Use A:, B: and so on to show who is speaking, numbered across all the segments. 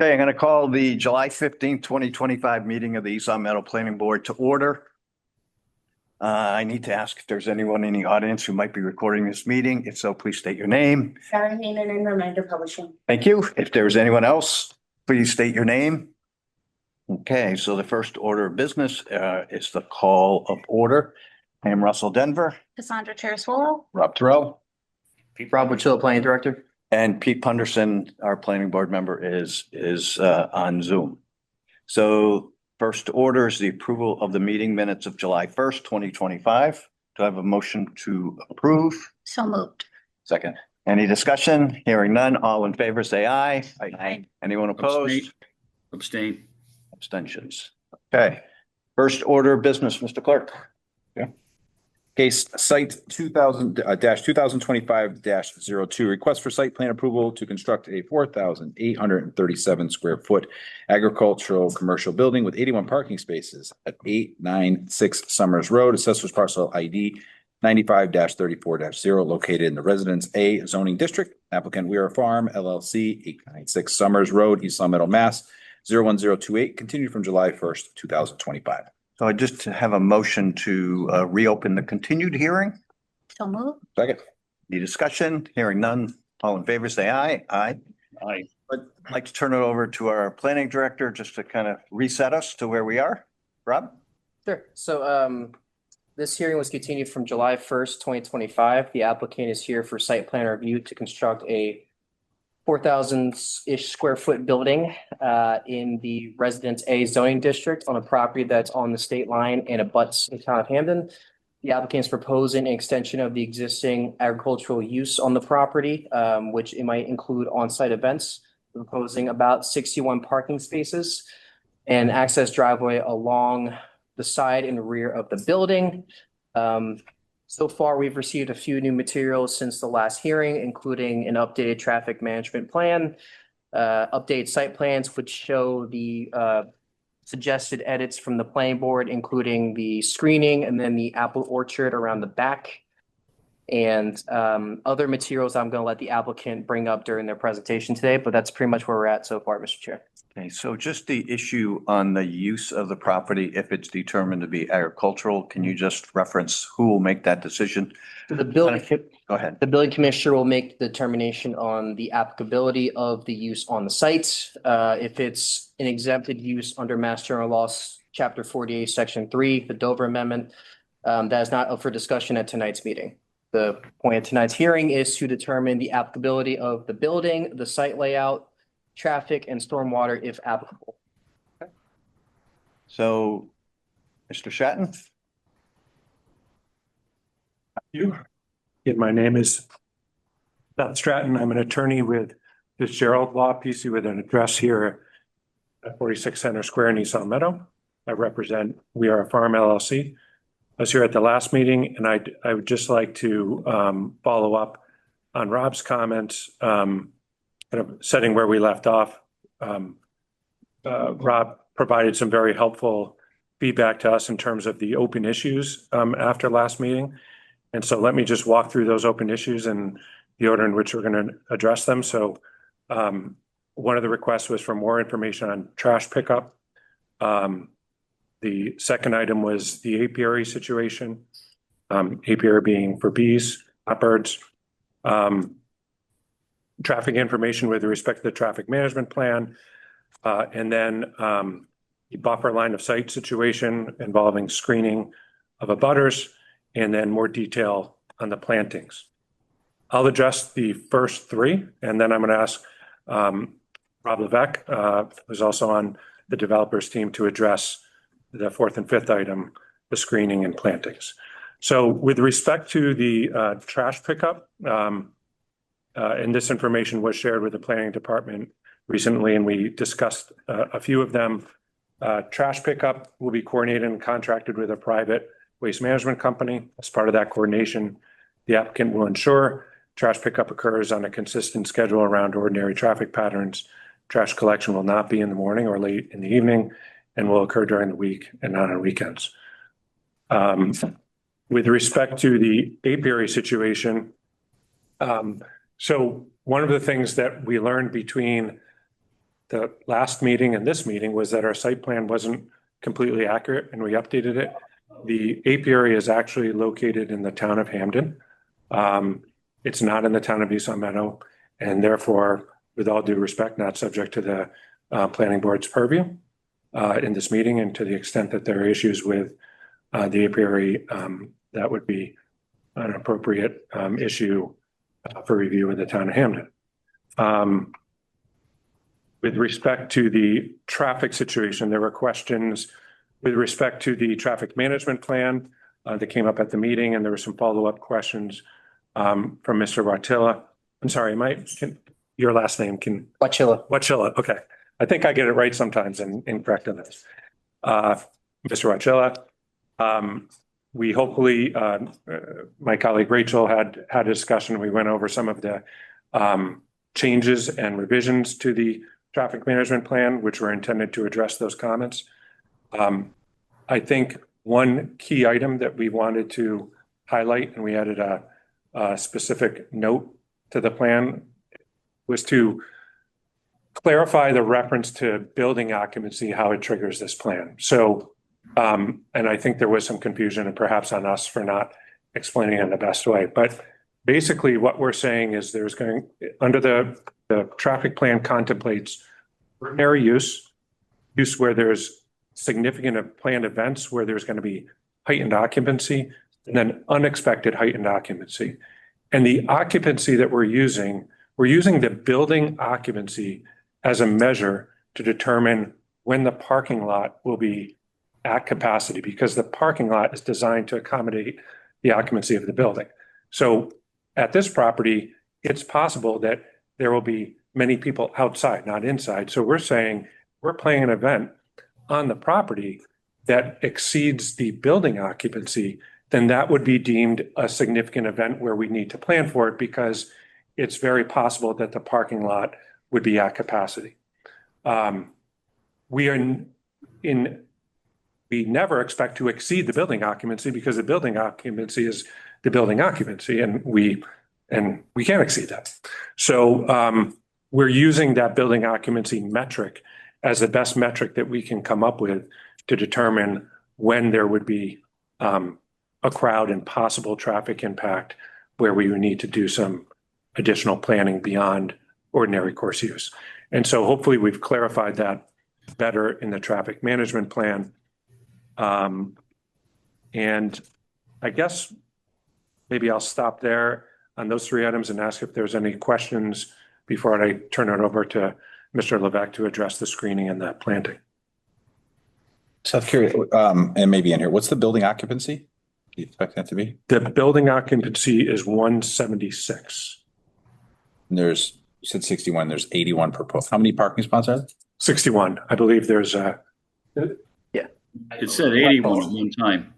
A: Okay, I'm going to call the July 15th, 2025 meeting of the East Long Meadow Planning Board to order. I need to ask if there's anyone in the audience who might be recording this meeting. If so, please state your name.
B: Sarah Heenan and Reminder Publishing.
A: Thank you. If there's anyone else, please state your name. Okay, so the first order of business is the call of order. I am Russell Denver.
C: Cassandra Chair-Swallow.
A: Rob Terrell.
D: Rob Wachilla, Planning Director.
A: And Pete Punderson, our planning board member, is on Zoom. So first order is the approval of the meeting minutes of July 1st, 2025. Do I have a motion to approve?
C: So moved.
A: Second. Any discussion? Hearing none. All in favor, say aye.
C: Aye.
A: Anyone opposed?
D: Abstain.
A: Abstentions. Okay. First order of business, Mr. Clerk.
E: Case site 2000-2025-02, request for site plan approval to construct a 4,837 square foot agricultural commercial building with 81 parking spaces at 896 Summers Road, Assessor's Parcel ID 95-34-0, located in the Residence A zoning district. Applicant Weir Farm LLC, 896 Summers Road, East Long Meadow, Mass. 01028, continued from July 1st, 2025.
A: So I just have a motion to reopen the continued hearing.
C: So moved.
E: Second.
A: Any discussion? Hearing none. All in favor, say aye. Aye.
D: Aye.
A: I'd like to turn it over to our planning director just to kind of reset us to where we are. Rob?
D: Sure. So this hearing was continued from July 1st, 2025. The applicant is here for site plan review to construct a 4,000-ish square foot building in the Residence A zoning district on a property that's on the state line and abuts the town of Hamden. The applicant is proposing an extension of the existing agricultural use on the property, which it might include on-site events. We're proposing about 61 parking spaces and access driveway along the side and rear of the building. So far, we've received a few new materials since the last hearing, including an updated traffic management plan, updated site plans, which show the suggested edits from the planning board, including the screening and then the apple orchard around the back. And other materials I'm going to let the applicant bring up during their presentation today, but that's pretty much where we're at so far, Mr. Chair.
A: Okay, so just the issue on the use of the property, if it's determined to be agricultural, can you just reference who will make that decision?
D: The building,
A: Go ahead.
D: the building commissioner will make the determination on the applicability of the use on the site. If it's an exempted use under Mass General Laws, Chapter 48, Section 3, the Dover Amendment, that is not up for discussion at tonight's meeting. The point of tonight's hearing is to determine the applicability of the building, the site layout, traffic, and stormwater if applicable.
A: So, Mr. Shatton?
F: You. Yeah, my name is Seth Stratton. I'm an attorney with Fitzgerald Law PC with an address here at 46 Center Square in East Long Meadow. I represent We Are a Farm LLC. I was here at the last meeting, and I would just like to follow up on Rob's comments, kind of setting where we left off. Rob provided some very helpful feedback to us in terms of the open issues after last meeting. And so let me just walk through those open issues and the order in which we're going to address them. So one of the requests was for more information on trash pickup. The second item was the apiary situation, apiary being for bees, not birds. Traffic information with respect to the traffic management plan, and then the buffer line of sight situation involving screening of abutters, and then more detail on the plantings. I'll address the first three, and then I'm going to ask Rob Levesque, who's also on the developers team, to address the fourth and fifth item, the screening and plantings. So with respect to the trash pickup, and this information was shared with the planning department recently, and we discussed a few of them. Trash pickup will be coordinated and contracted with a private waste management company. As part of that coordination, the applicant will ensure trash pickup occurs on a consistent schedule around ordinary traffic patterns. Trash collection will not be in the morning or late in the evening and will occur during the week and not on weekends. With respect to the apiary situation, so one of the things that we learned between the last meeting and this meeting was that our site plan wasn't completely accurate and we updated it. The apiary is actually located in the town of Hamden. It's not in the town of East Long Meadow, and therefore, with all due respect, not subject to the planning board's purview in this meeting. And to the extent that there are issues with the apiary, that would be an appropriate issue for review in the town of Hamden. With respect to the traffic situation, there were questions with respect to the traffic management plan that came up at the meeting, and there were some follow-up questions from Mr. Watilla. I'm sorry, your last name Watilla. Okay. I think I get it right sometimes and incorrect on this. Mr. Watilla, we hopefully, my colleague Rachel had a discussion. We went over some of the changes and revisions to the traffic management plan, which were intended to address those comments. I think one key item that we wanted to highlight, and we added a specific note to the plan, was to clarify the reference to building occupancy, how it triggers this plan. So, and I think there was some confusion and perhaps on us for not explaining it in the best way. But basically what we're saying is under the traffic plan contemplates ordinary use where there's significant planned events where there's going to be heightened occupancy, and then unexpected heightened occupancy. And the occupancy that we're using the building occupancy as a measure to determine when the parking lot will be at capacity, because the parking lot is designed to accommodate the occupancy of the building. So at this property, it's possible that there will be many people outside, not inside. So we're saying we're planning an event on the property that exceeds the building occupancy, then that would be deemed a significant event where we need to plan for it, because it's very possible that the parking lot would be at capacity. We never expect to exceed the building occupancy, because the building occupancy is the building occupancy, and we can't exceed that. So we're using that building occupancy metric as the best metric that we can come up with to determine when there would be a crowd and possible traffic impact where we would need to do some additional planning beyond ordinary course use. And so hopefully we've clarified that better in the traffic management plan. And I guess maybe I'll stop there on those three items and ask if there's any questions before I turn it over to Mr. Levesque to address the screening and the planting.
E: So I'm curious, and maybe in here, what's the building occupancy? Do you expect that to be?
F: The building occupancy is 176.
E: And you said 61, there's 81 proposed. How many parking spots are there?
F: 61. I believe there's a.
G: It said 81 at one time.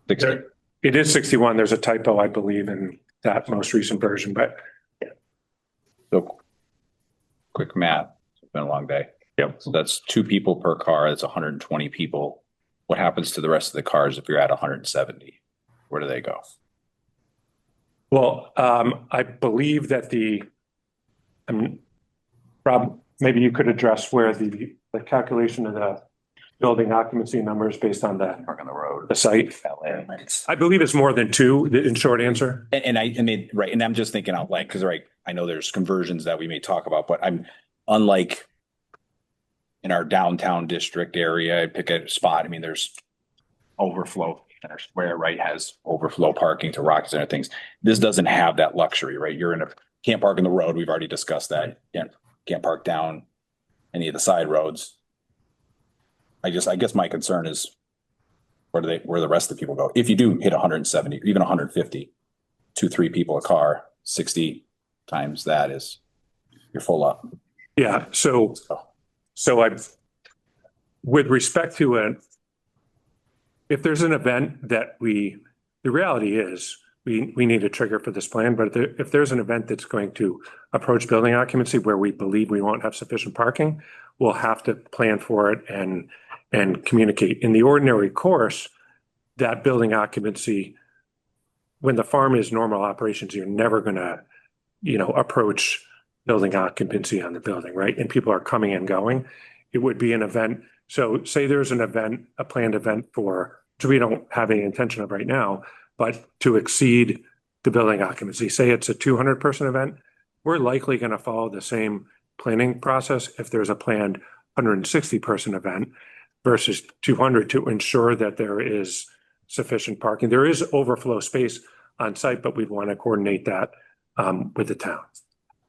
E: 60.
F: It is 61. There's a typo, I believe, in that most recent version, but
E: So quick math. It's been a long day.
F: Yep.
E: So that's 2 people per car. That's 120 people. What happens to the rest of the cars if you're at 170? Where do they go?
F: well, I believe that Rob, maybe you could address where the calculation of the building occupancy numbers based on
A: Park on the road.
F: the site. I believe it's more than 2, in short answer.
E: And I mean, right. And I'm just thinking out loud because, right, I know there's conversions that we may talk about, but I'm unlike in our downtown district area, I pick a spot. I mean, there's overflow center square, right, has overflow parking to Rockets and other things. This doesn't have that luxury, right? Can't park on the road. We've already discussed that. Can't park down any of the side roads. I guess my concern is where the rest of the people go. If you do hit 170, even 150, 2-3 people a car, 60 times that is you're full up.
F: Yeah. So with respect to if there's an event that the reality is we need a trigger for this plan, but if there's an event that's going to approach building occupancy where we believe we won't have sufficient parking, we'll have to plan for it and communicate. In the ordinary course, that building occupancy, when the farm is normal operations, you're never going to, approach building occupancy on the building, right? And people are coming and going. It would be an event. So say there's an event, a planned event for, which we don't have any intention of right now, but to exceed the building occupancy, say it's a 200-person event, we're likely going to follow the same planning process if there's a planned 160-person event versus 200 to ensure that there is sufficient parking. There is overflow space on site, but we'd want to coordinate that with the town.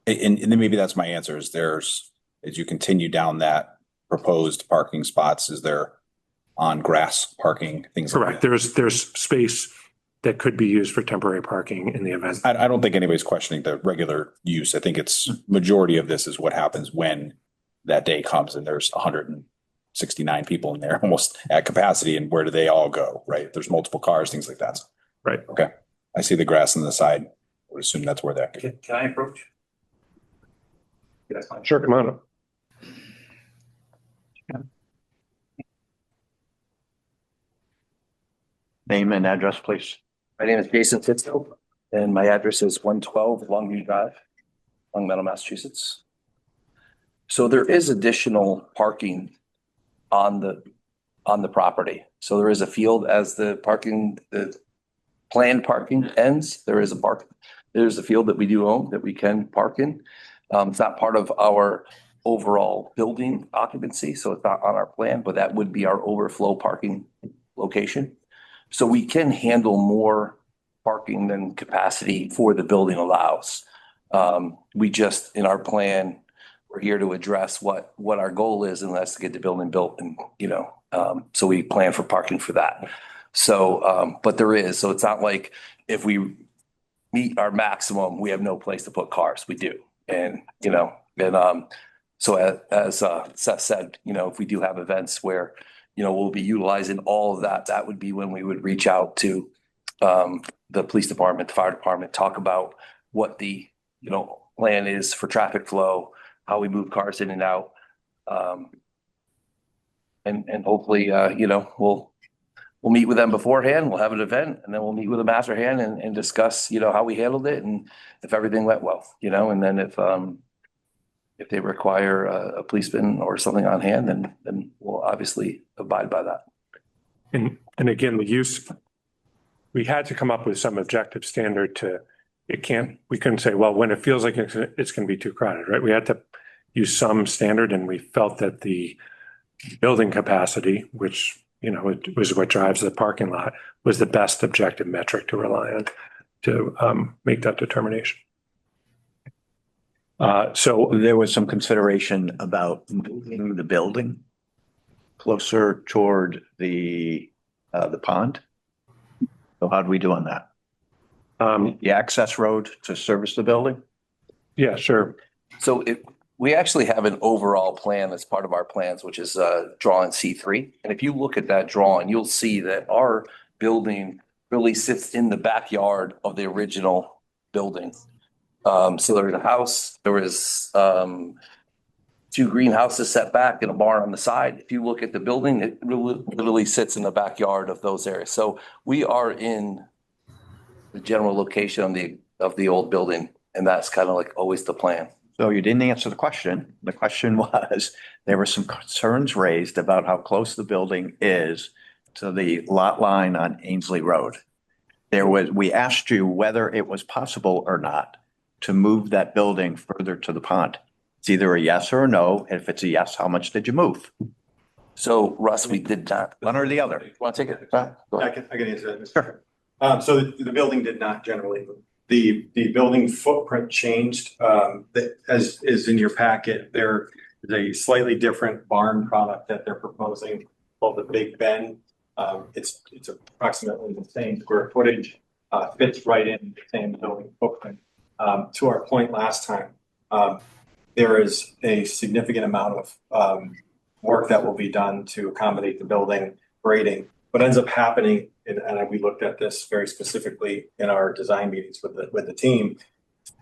E: And then maybe that's my answer is as you continue down that proposed parking spots, is there on grass parking, things like
F: Correct.
E: that?
F: There's space that could be used for temporary parking in the event.
E: I don't think anybody's questioning the regular use. I think it's majority of this is what happens when that day comes and there's 169 people in there almost at capacity, and where do they all go, right? There's multiple cars, things like that.
F: Right.
E: Okay. I see the grass on the side. I would assume that's where that.
H: Can I approach? That's fine.
F: Sure, come on up.
A: Name and address, please.
H: My name is Jason Fitzgerald, and my address is 112 Longview Drive, Long Meadow, Massachusetts. So there is additional parking on the property. So there is a field as the planned parking ends. There's a field that we do own that we can park in. It's not part of our overall building occupancy, so it's not on our plan, but that would be our overflow parking location. So we can handle more parking than capacity for the building allows. We just, in our plan, we're here to address what our goal is, and that's to get the building built and, so we plan for parking for that. So, but there is, so it's not like if we meet our maximum, we have no place to put cars. We do. And, so as Seth said, if we do have events where, we'll be utilizing all of that, that would be when we would reach out to the police department, the fire department, talk about what the, plan is for traffic flow, how we move cars in and out. And hopefully, we'll meet with them beforehand, we'll have an event, and then we'll meet with them afterhand and discuss, how we handled it and if everything went well, and then if they require a policeman or something on hand, then we'll obviously abide by that.
F: And again, the use, we had to come up with some objective standard we couldn't say, well, when it feels like it's going to be too crowded, right? We had to use some standard, and we felt that the building capacity, which, it was what drives the parking lot, was the best objective metric to rely on to make that determination. So
A: There was some consideration about moving the building closer toward the pond. So how do we do on that? The access road to service the building?
F: yeah, sure.
H: So we actually have an overall plan as part of our plans, which is drawing C3. And if you look at that drawing, you'll see that our building really sits in the backyard of the original building. So there's a house, there was 2 greenhouses set back and a barn on the side. If you look at the building, it literally sits in the backyard of those areas. So we are in the general location of the old building, and that's kind of like always the plan.
A: So you didn't answer the question. The question was, there were some concerns raised about how close the building is to the lot line on Ainsley Road. We asked you whether it was possible or not to move that building further to the pond. It's either a yes or a no. If it's a yes, how much did you move?
H: So Russ, we did not.
A: One or the other?
H: Want to take it? Go
I: I
H: ahead.
I: can answer that.
A: Sure.
I: So the building did not generally move. The building footprint changed. As is in your packet, there is a slightly different barn product that they're proposing called the Big Ben. It's approximately the same square footage, fits right in the same building footprint. To our point last time, there is a significant amount of work that will be done to accommodate the building grading. What ends up happening, and we looked at this very specifically in our design meetings with the team,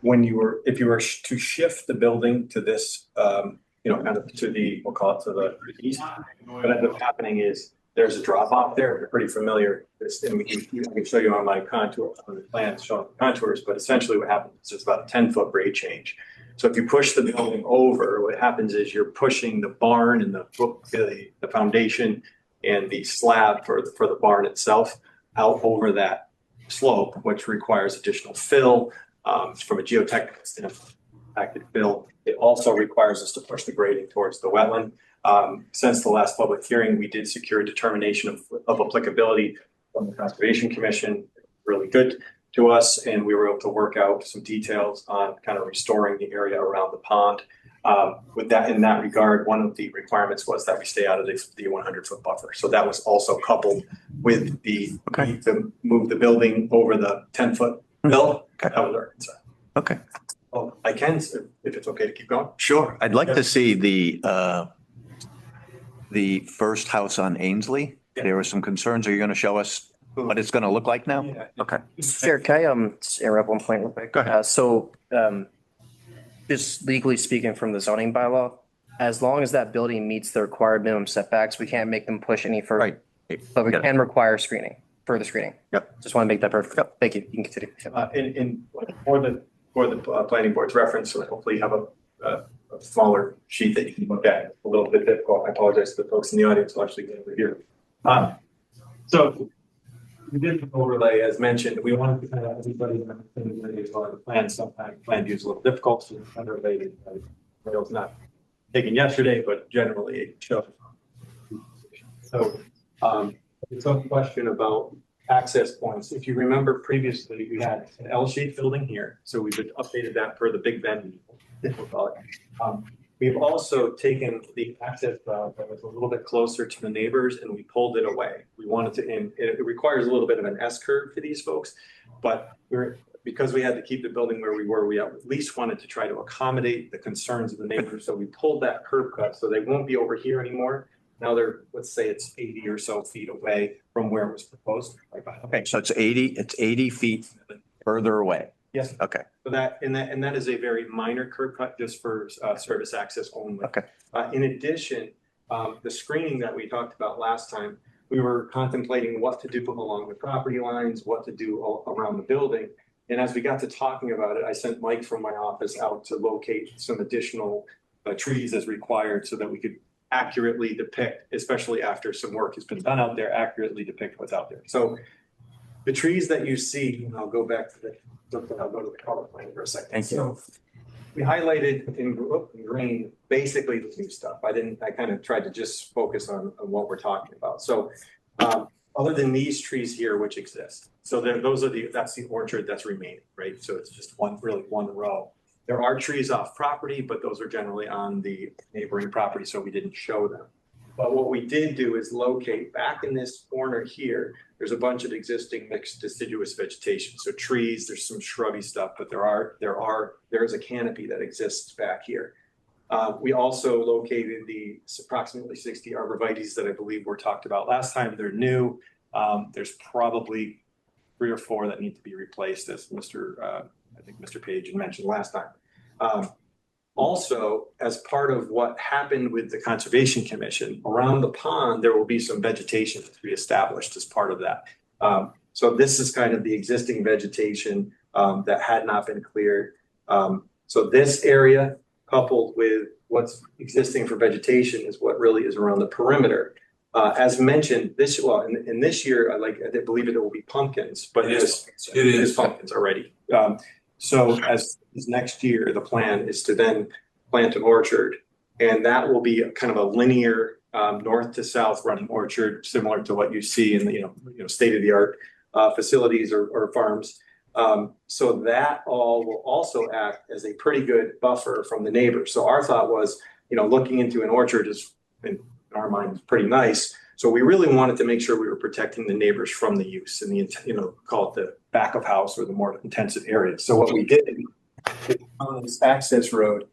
I: if you were to shift the building to this, kind of to the, we'll call it to the east, what ends up happening is there's a drop off there. You're pretty familiar. And I can show you on my contour on the plans showing the contours, but essentially what happens is there's about a 10-foot grade change. So if you push the building over, what happens is you're pushing the barn and the foundation and the slab for the barn itself out over that slope, which requires additional fill from a geotechnical standpoint. Active fill. It also requires us to push the grading towards the wetland. Since the last public hearing, we did secure a determination of applicability from the Conservation Commission. Really good to us, and we were able to work out some details on kind of restoring the area around the pond. With that, in that regard, one of the requirements was that we stay out of the 100-foot buffer. So that was also coupled with the need to move the building over the 10-foot hill. That was our concern.
A: Okay,
I: Well, I can, if it's okay to keep going.
A: sure. I'd like to see the first house on Ainsley.
I: Yeah.
A: There were some concerns. Are you going to show us what it's going to look like now?
I: Yeah.
A: Okay.
D: Chair, can I just interrupt one point real quick?
A: Go ahead.
D: Just legally speaking from the zoning bylaw, as long as that building meets the required minimum setbacks, we can't make them push any further.
A: Right.
D: But we
A: Got it.
D: can require screening, further screening.
A: Yep.
D: Just want to make that perfect.
A: Yep.
D: Thank you. You can continue.
I: For the planning board's reference, so hopefully you have a smaller sheet that you can look at. A little bit difficult. I apologize to the folks in the audience who actually get over here. So we did an overlay, as mentioned. We wanted to kind of everybody the plan. Sometimes plan view is a little difficult, so it's unrelated. Rail's not taken yesterday, but generally it shows. So it's a question about access points. If you remember previously, we had an L-shaped building here. So we've updated that for the Big Bend, we'll call it. We've also taken the access that was a little bit closer to the neighbors and we pulled it away. We wanted to, and it requires a little bit of an S curve for these folks, but because we had to keep the building where we were, we at least wanted to try to accommodate the concerns of the neighbors. So we pulled that curb cut so they won't be over here anymore. Now they're, let's say it's 80 or so feet away from where it was proposed.
A: Okay, so it's 80 feet further away.
I: Yes.
A: Okay.
I: So that is a very minor curb cut just for service access only.
A: Okay.
I: In addition, the screening that we talked about last time, we were contemplating what to do along the property lines, what to do around the building. And as we got to talking about it, I sent Mike from my office out to locate some additional trees as required so that we could accurately depict, especially after some work has been done out there, accurately depict what's out there. So the trees that you see, and I'll go back to I'll go to the color plan for a second.
A: Thank you.
I: So we highlighted in green, basically the new stuff. I kind of tried to just focus on what we're talking about. So other than these trees here, which exist. So that's the orchard that's remaining, right? So it's just one row. There are trees off property, but those are generally on the neighboring property, so we didn't show them. But what we did do is locate back in this corner here, there's a bunch of existing mixed deciduous vegetation. So trees, there's some shrubby stuff, but there is a canopy that exists back here. We also located the approximately 60 arborvitaes that I believe were talked about last time. They're new. There's probably 3 or 4 that need to be replaced, as I think Mr. Page had mentioned last time. Also, as part of what happened with the Conservation Commission, around the pond, there will be some vegetation to be established as part of that. So this is kind of the existing vegetation that had not been cleared. So this area, coupled with what's existing for vegetation, is what really is around the perimeter. As mentioned, in this year, I believe it will be pumpkins, but it is pumpkins already. So as next year, the plan is to then plant an orchard, and that will be kind of a linear north to south running orchard, similar to what you see in the state of the art facilities or farms. So that all will also act as a pretty good buffer from the neighbors. So our thought was, looking into an orchard is in our mind pretty nice. So we really wanted to make sure we were protecting the neighbors from the use and call it the back of house or the more intensive areas. So what we did on this access road,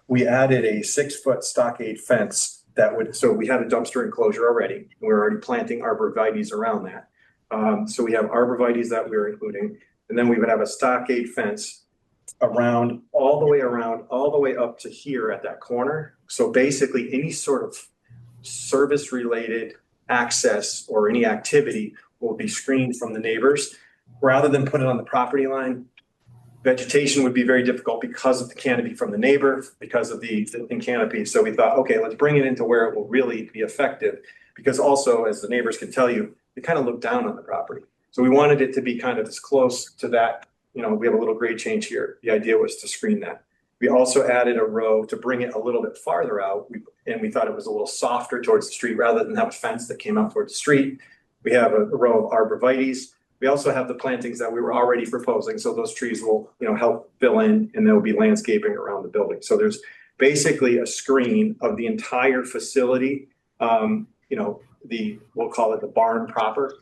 I: we added a 6-foot stockade fence so we had a dumpster enclosure already, and we were already planting arborvitaes around that. So we have arborvitaes that we're including, and then we would have a stockade fence all the way up to here at that corner. So basically any sort of service related access or any activity will be screened from the neighbors. Rather than put it on the property line, Vegetation would be very difficult because of the canopy from the neighbor, because of the existing canopy. So we thought, okay, let's bring it into where it will really be effective. Because also, as the neighbors can tell you, they kind of look down on the property. So we wanted it to be kind of as close to that, we have a little grade change here. The idea was to screen that. We also added a row to bring it a little bit farther out. We thought it was a little softer towards the street rather than have a fence that came out towards the street. We have a row of arborvitaes. We also have the plantings that we were already proposing. So those trees will, help fill in, and there will be landscaping around the building. So there's basically a screen of the entire facility. We'll call it the barn proper,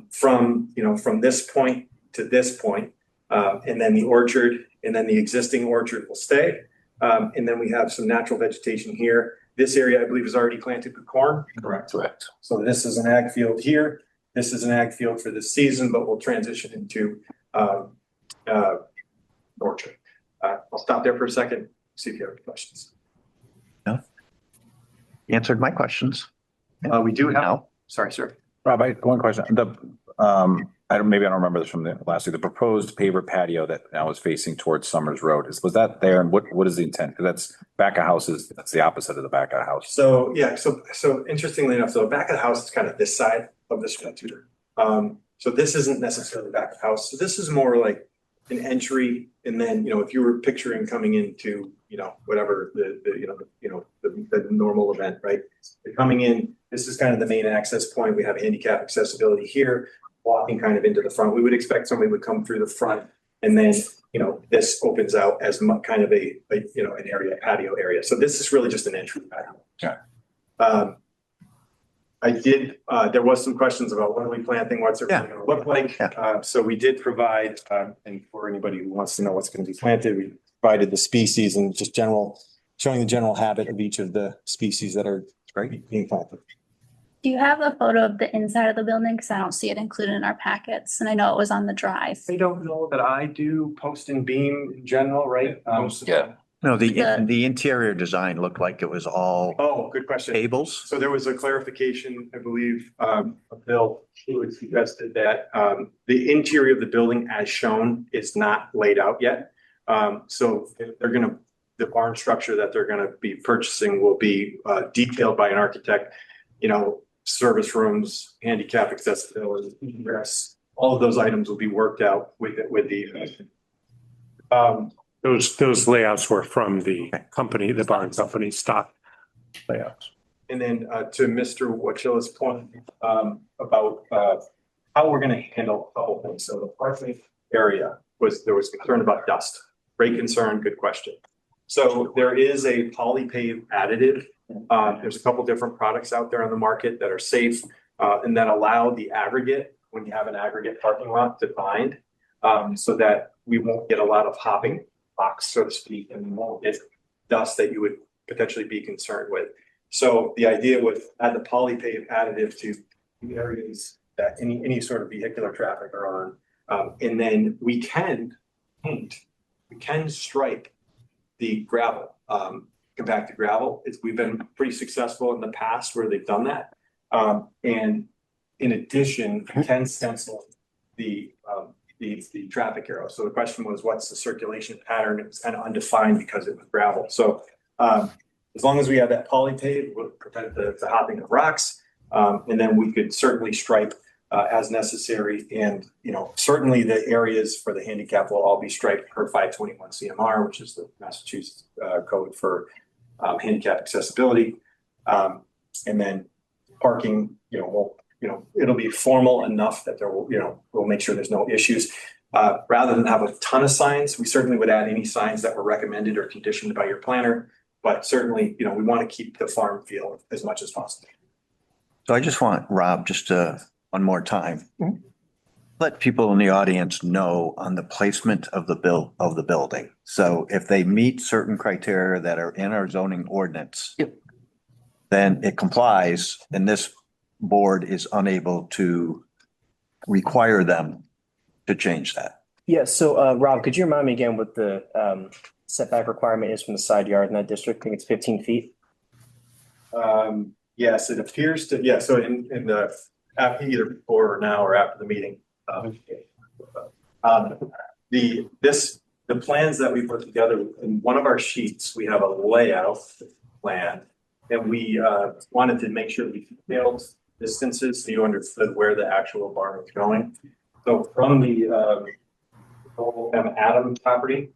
I: from this point to this point. And then the orchard, and then the existing orchard will stay. And then we have some natural vegetation here. This area, I believe, is already planted with corn.
H: Correct.
I: So this is an ag field here. This is an ag field for this season, but we'll transition into orchard. I'll stop there for a second, see if you have any questions.
A: Answered my questions.
I: We do have,
A: Now,
I: sorry, sir.
E: Rob, I have one question. I don't remember this from the last week. The proposed paver patio that now is facing towards Summers Road, was that there? And what is the intent? Because that's back of houses, that's the opposite of the back of the house.
I: So, yeah, so interestingly enough, so the back of the house is kind of this side of the structure. So this isn't necessarily the back of the house. So this is more like an entry. And then, if you were picturing coming into, whatever the normal event, right? You're coming in, this is kind of the main access point. We have handicap accessibility here, walking kind of into the front. We would expect somebody would come through the front, and then, this opens out as kind of an area, patio area. So this is really just an entry patio.
E: Okay.
I: There was some questions about what are we planting, what's it really gonna look like? So we did provide, and for anybody who wants to know what's gonna be planted, we provided the species and just showing the general habit of each of the species that are being planted.
C: Do you have a photo of the inside of the building? Because I don't see it included in our packets, and I know it was on the drive.
I: I don't know that I do post and beam in general, right?
E: Yeah.
A: no, the interior design looked like it was all
I: Oh, good question.
A: tables.
I: So there was a clarification, I believe, of Bill, who had suggested that the interior of the building as shown is not laid out yet. So the barn structure that they're gonna be purchasing will be detailed by an architect, service rooms, handicap accessibility, egress, all of those items will be worked out with the
F: Those layouts were from the company, the barn company stock layouts.
I: And then to Mr. Wachilla's point about how we're gonna handle the whole thing. So the parking area there was concern about dust. Great concern, good question. So there is a polypave additive. There's a couple different products out there on the market that are safe and that allow the aggregate, when you have an aggregate parking lot, to bind so that we won't get a lot of hopping box, so to speak, and we won't get dust that you would potentially be concerned with. So the idea was add the polypave additive to the areas that any sort of vehicular traffic are on. And then we can paint, we can stripe the gravel, compacted gravel. We've been pretty successful in the past where they've done that. And in addition, we can stencil the traffic arrow. So the question was, what's the circulation pattern? It was kind of undefined because it was gravel. So as long as we have that polypave, we'll prevent the hopping of rocks. And then we could certainly stripe as necessary. And, certainly the areas for the handicap will all be striped per 521 CMR, which is the Massachusetts code for handicap accessibility. And then parking, it'll be formal enough that we'll make sure there's no issues. Rather than have a ton of signs, we certainly would add any signs that were recommended or conditioned by your planner. But certainly, we want to keep the farm feel as much as possible.
A: So I just want Rob, one more time. Let people in the audience know on the placement of the building. So if they meet certain criteria that are in our zoning ordinance, then it complies, and this board is unable to require them to change that.
D: Yeah, so Rob, could you remind me again what the setback requirement is from the side yard in that district? I think it's 15 feet.
I: Yes, it appears to, so in the, either before or now or after the meeting. This the plans that we put together, in one of our sheets, we have a layout plan. And we wanted to make sure we scaled distances so you understood where the actual barn was going. So from the Adam property,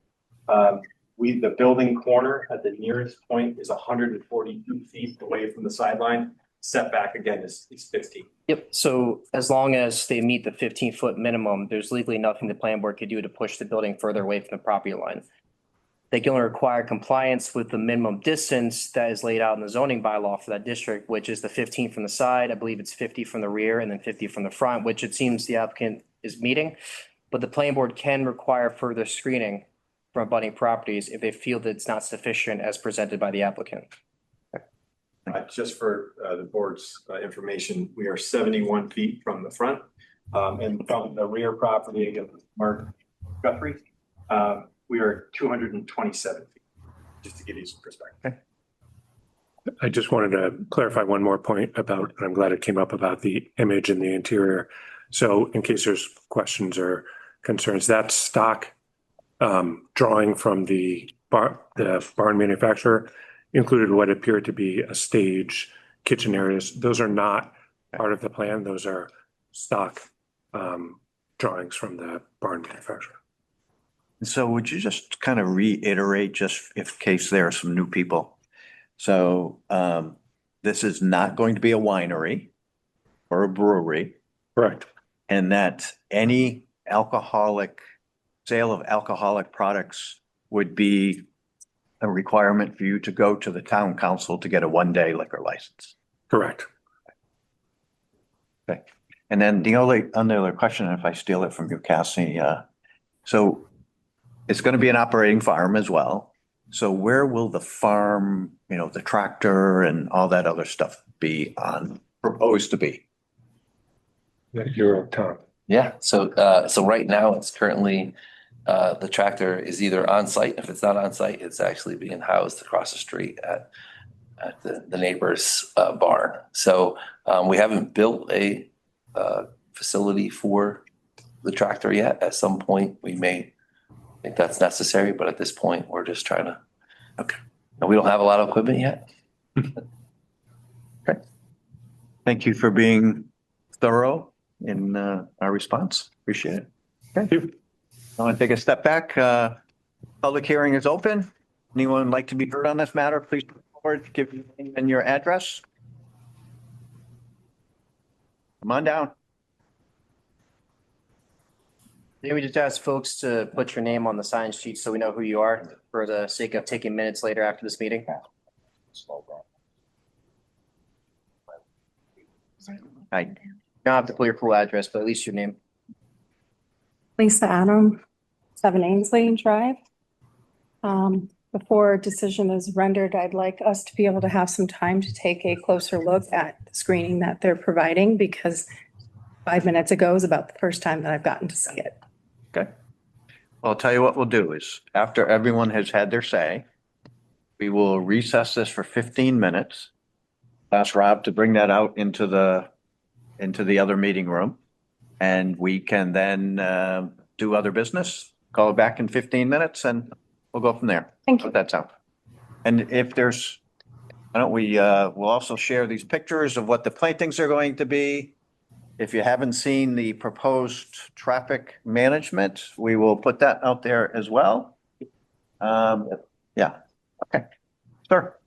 I: the building corner at the nearest point is 142 feet away from the sideline. Setback again is 50.
D: Yep, so as long as they meet the 15-foot minimum, there's legally nothing the planning board could do to push the building further away from the property line. They can only require compliance with the minimum distance that is laid out in the zoning bylaw for that district, which is the 15 from the side. I believe it's 50 from the rear and then 50 from the front, which it seems the applicant is meeting. But the planning board can require further screening from abutting properties if they feel that it's not sufficient as presented by the applicant.
I: Just for the board's information, we are 71 feet from the front. And from the rear property of Mark Guthrie, we are 227 feet, just to give you some perspective.
F: I just wanted to clarify one more point about, and I'm glad it came up about the image in the interior. So in case there's questions or concerns, that stock drawing from the barn manufacturer included what appeared to be a stage, kitchen areas. Those are not part of the plan. Those are stock drawings from the barn manufacturer.
A: So would you just kind of reiterate, just in case there are some new people? So this is not going to be a winery or a brewery.
F: Correct.
A: And that any sale of alcoholic products would be a requirement for you to go to the town council to get a one-day liquor license.
F: Correct.
A: Okay. And then the only other question, if I steal it from you, Cassie, so it's going to be an operating farm as well. So where will the farm, the tractor and all that other stuff be proposed to be?
F: You're Tom.
H: Yeah, so right now it's currently, the tractor is either on site. If it's not on site, it's actually being housed across the street at the neighbor's barn. So we haven't built a facility for the tractor yet. At some point, we may think that's necessary, but at this point, we're just trying to. Okay. And we don't have a lot of equipment yet.
A: Okay. Thank you for being thorough in our response. Appreciate it.
F: Thank you.
A: I want to take a step back. Public hearing is open. Anyone like to be heard on this matter, please come forward, give your name and your address. Come on down.
D: Maybe we just ask folks to put your name on the sign sheet so we know who you are for the sake of taking minutes later after this meeting.
A: Hi.
D: You don't have to put your full address, but at least your name.
J: Lisa Adam, 7 Ainsley Drive. Before a decision is rendered, I'd like us to be able to have some time to take a closer look at the screening that they're providing, because 5 minutes ago is about the first time that I've gotten to see it.
A: Okay. Well, I'll tell you what we'll do is after everyone has had their say, we will recess this for 15 minutes. Ask Rob to bring that out into the other meeting room. And we can then do other business, call it back in 15 minutes and we'll go from there.
J: Thank you.
A: How's that sound? And if there's, why don't we, we'll also share these pictures of what the plantings are going to be. If you haven't seen the proposed traffic management, we will put that out there as well. Yeah, okay, sure.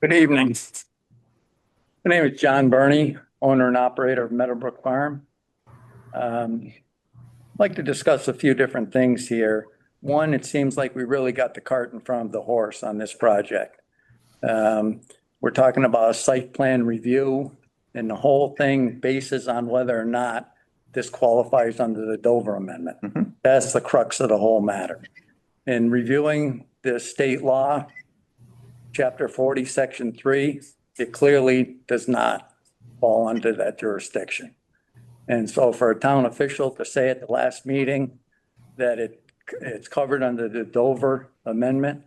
K: Good evening. My name is John Burney, owner and operator of Meadowbrook Farm. I'd like to discuss a few different things here. One, it seems like we really got the cart in front of the horse on this project. We're talking about a site plan review, and the whole thing bases on whether or not this qualifies under the Dover Amendment.
A: Mm-hmm.
K: That's the crux of the whole matter. In reviewing the state law, Chapter 40, Section 3, it clearly does not fall under that jurisdiction. And so for a town official to say at the last meeting that it's covered under the Dover Amendment,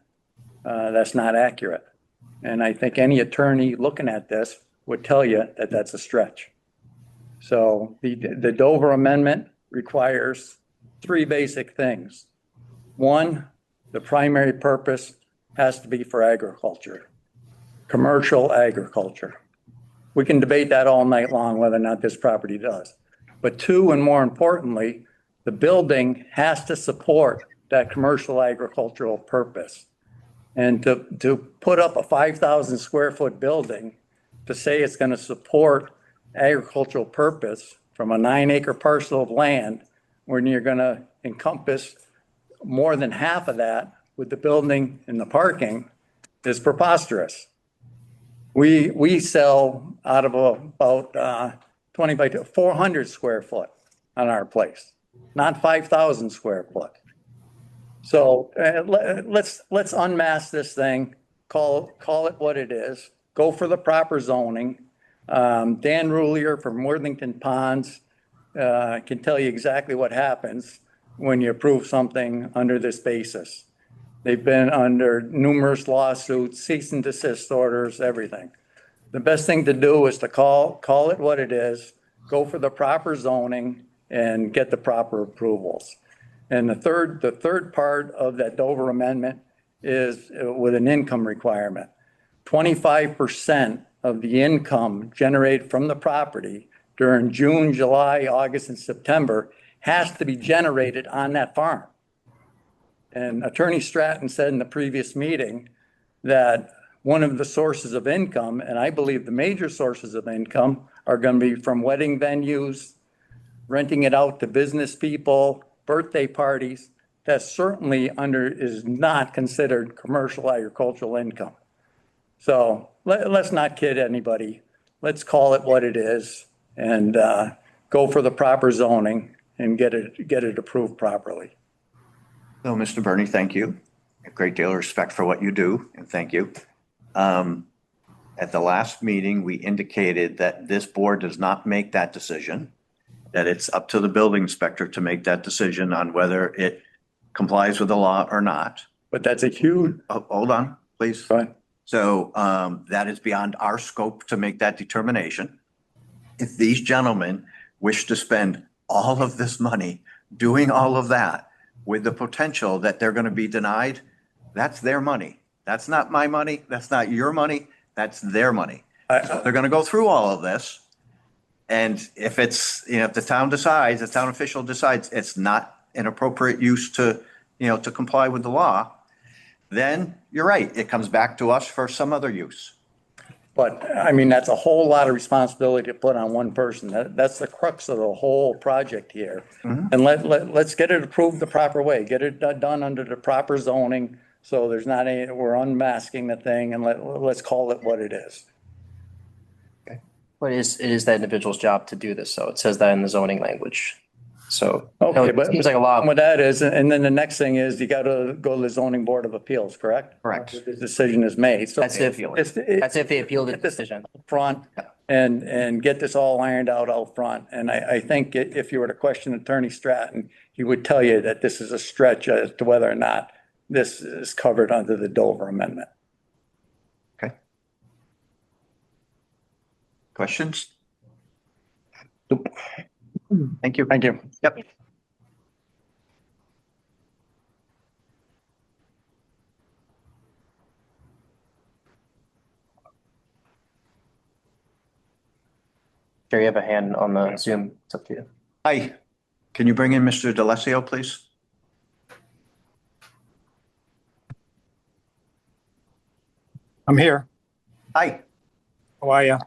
K: that's not accurate. And I think any attorney looking at this would tell you that that's a stretch. So the Dover Amendment requires three basic things. One, the primary purpose has to be for agriculture, commercial agriculture. We can debate that all night long, whether or not this property does. But two, and more importantly, the building has to support that commercial agricultural purpose. And to put up a 5,000 square foot building, to say it's going to support agricultural purpose from a 9-acre parcel of land, when you're going to encompass more than half of that with the building and the parking, is preposterous. We sell out of about 20 by 400 square foot on our place, not 5,000 square foot. So let's unmask this thing, call it what it is, go for the proper zoning. Dan Rulier from Worthington Ponds can tell you exactly what happens when you approve something under this basis. They've been under numerous lawsuits, cease and desist orders, everything. The best thing to do is to call it what it is, go for the proper zoning, and get the proper approvals. And the third part of that Dover Amendment is with an income requirement. 25% of the income generated from the property during June, July, August, and September has to be generated on that farm. And Attorney Stratton said in the previous meeting that one of the sources of income, and I believe the major sources of income, are going to be from wedding venues, renting it out to business people, birthday parties. That certainly is not considered commercial agricultural income. So let's not kid anybody. Let's call it what it is and go for the proper zoning and get it approved properly.
A: So, Mr. Bernie, thank you. A great deal of respect for what you do, and thank you. At the last meeting, we indicated that this board does not make that decision, that it's up to the building inspector to make that decision on whether it complies with the law or not.
K: But that's a huge.
A: Hold on, please.
K: Fine.
A: So that is beyond our scope to make that determination. If these gentlemen wish to spend all of this money doing all of that with the potential that they're going to be denied, that's their money. That's not my money. That's not your money. That's their money. They're going to go through all of this. And if it's, if the town decides, the town official decides it's not an appropriate use to, to comply with the law, then you're right. It comes back to us for some other use.
K: But I mean, that's a whole lot of responsibility to put on one person. That's the crux of the whole project here.
A: Mhm.
K: And let's get it approved the proper way, get it done under the proper zoning. So there's not any, we're unmasking the thing, and let's call it what it is.
D: But it is that individual's job to do this, so it says that in the zoning language. So,
K: Okay,
D: it
K: but
D: seems like a lot.
K: what that is, and then the next thing is you got to go to the zoning board of appeals, correct?
A: Correct.
K: The decision is made. So
D: That's if, that's if they appeal the
K: Get this
D: decision.
K: front and get this all ironed out front. And I think if you were to question Attorney Stratton, he would tell you that this is a stretch as to whether or not this is covered under the Dover Amendment.
A: Okay. Questions? Thank you.
K: Thank you.
A: Yep.
D: Jerry, you have a hand on the Zoom. It's up to you.
A: Hi, can you bring in Mr. DeLassio, please?
L: I'm here.
A: Hi,
L: How are you?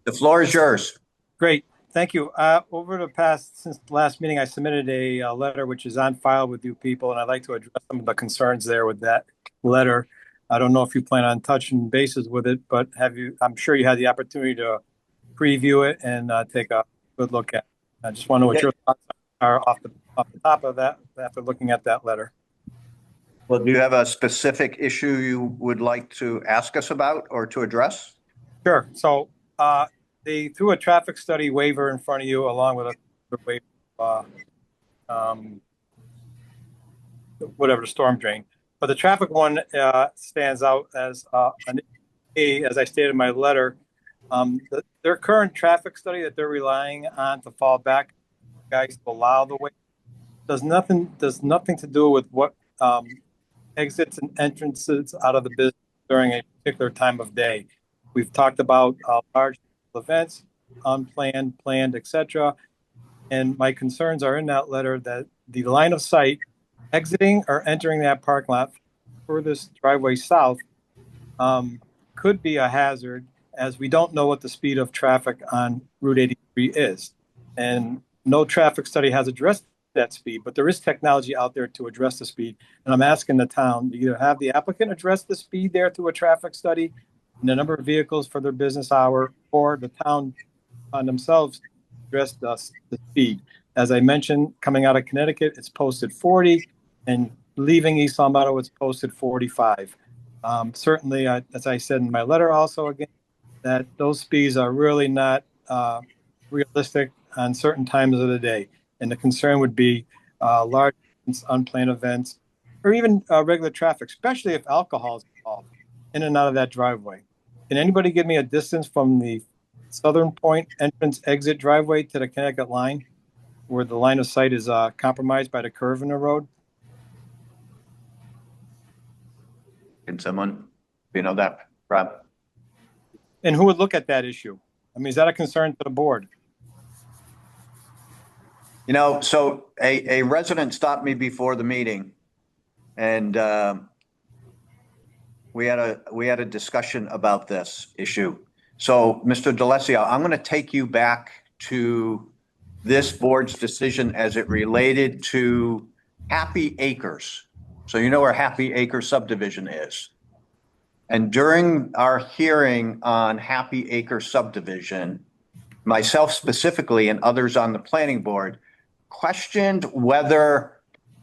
A: the floor is yours.
L: Great. Thank you. Over the past, since the last meeting, I submitted a letter which is on file with you people, and I'd like to address some of the concerns there with that letter. I don't know if you plan on touching bases with it, but I'm sure you had the opportunity to preview it and take a good look at it. I just want to know what your thoughts are off the top of that after looking at that letter.
A: Well, do you have a specific issue you would like to ask us about or to address?
L: Sure. So they threw a traffic study waiver in front of you along with a waiver, whatever, the storm drain. But the traffic one stands out as as I stated in my letter. their current traffic study that they're relying on to fall back, guys, to allow the way, does nothing to do with what exits and entrances out of the business during a particular time of day. We've talked about large events, unplanned, planned, etc. And my concerns are in that letter that the line of sight exiting or entering that parking lot furthest driveway south could be a hazard, as we don't know what the speed of traffic on Route 83 is. And no traffic study has addressed that speed, but there is technology out there to address the speed. And I'm asking the town to either have the applicant address the speed there through a traffic study and the number of vehicles for their business hour, or the town on themselves address the speed. As I mentioned, coming out of Connecticut, it's posted 40, and leaving East Long Meadow, it's posted 45. Certainly, as I said in my letter also again, that those speeds are really not realistic on certain times of the day. And the concern would be large unplanned events, or even regular traffic, especially if alcohol is involved in and out of that driveway. Can anybody give me a distance from the Southern Point entrance exit driveway to the Connecticut line, where the line of sight is compromised by the curve in the road?
A: Can someone, you know that, Rob?
L: And who would look at that issue? I mean, is that a concern to the board?
A: You know, so a resident stopped me before the meeting, and we had a discussion about this issue. So, Mr. DeLassio, I'm going to take you back to this board's decision as it related to Happy Acres. So you know where Happy Acres subdivision is. And during our hearing on Happy Acres subdivision, myself specifically and others on the planning board questioned whether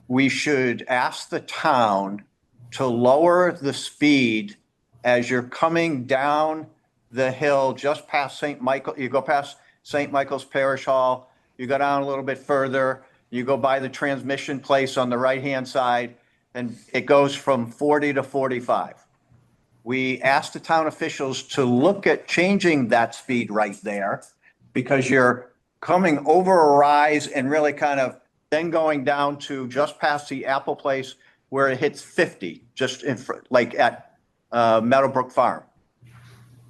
A: we should ask the town to lower the speed as you're coming down the hill just past St. Michael. You go past St. Michael's Parish Hall, you go down a little bit further, you go by the transmission place on the right-hand side, and it goes from 40 to 45. We asked the town officials to look at changing that speed right there, because you're coming over a rise and really kind of then going down to just past the Apple Place where it hits 50, just in front, like at Meadowbrook Farm.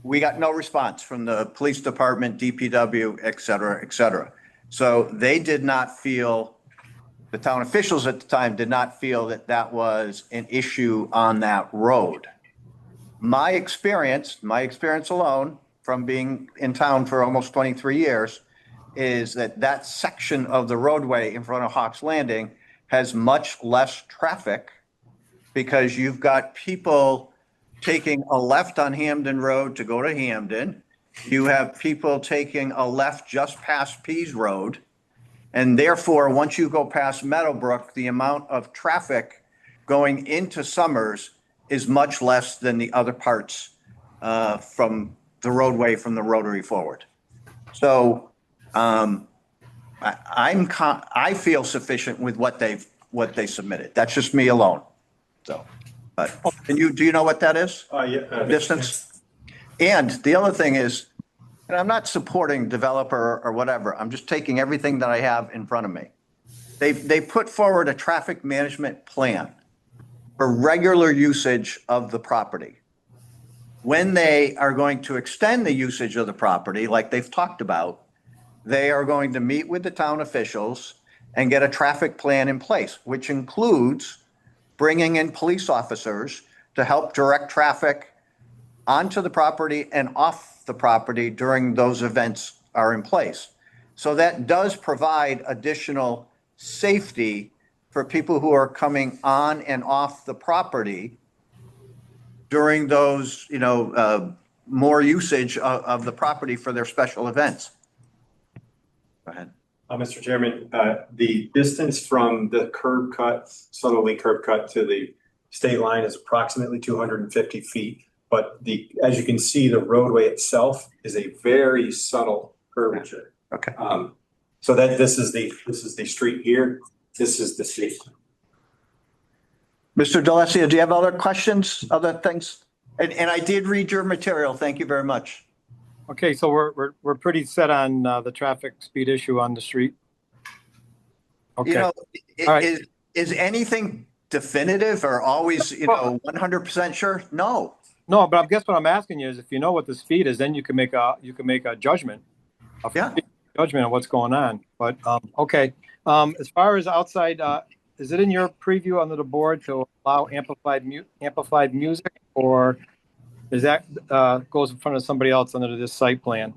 A: We got no response from the police department, DPW, et cetera, et cetera. So they did not feel, the town officials at the time did not feel that that was an issue on that road. My experience alone from being in town for almost 23 years is that that section of the roadway in front of Hawks Landing has much less traffic, because you've got people taking a left on Hamden Road to go to Hamden. You have people taking a left just past Pease Road. And therefore, once you go past Meadowbrook, the amount of traffic going into Summers is much less than the other parts from the roadway from the Rotary forward. So I feel sufficient with what they submitted. That's just me alone. So, do you know what that is?
I: Yeah.
A: Distance. And the other thing is, and I'm not supporting developer or whatever, I'm just taking everything that I have in front of me. They put forward a traffic management plan for regular usage of the property. When they are going to extend the usage of the property, like they've talked about, they are going to meet with the town officials and get a traffic plan in place, which includes bringing in police officers to help direct traffic onto the property and off the property during those events are in place. So that does provide additional safety for people who are coming on and off the property during those, more usage of the property for their special events. Go ahead.
I: Mr. Chairman, the distance from the southerly curb cut to the state line is approximately 250 feet. But as you can see, the roadway itself is a very subtle curvature.
A: Okay.
I: So that this is the street here. This is the street.
A: Mr. DeLassio, do you have other questions, other things? And I did read your material. Thank you very much.
L: Okay, so we're pretty set on the traffic speed issue on the street.
A: You
L: Okay,
A: know,
L: All right.
A: is anything definitive or always, 100% sure? No.
L: no, but I guess what I'm asking you is if you know what the speed is, then you can make a judgment.
A: Yeah.
L: Judgment on what's going on. But okay. As far as outside, is it in your preview under the board to allow amplified music, or is that goes in front of somebody else under this site plan?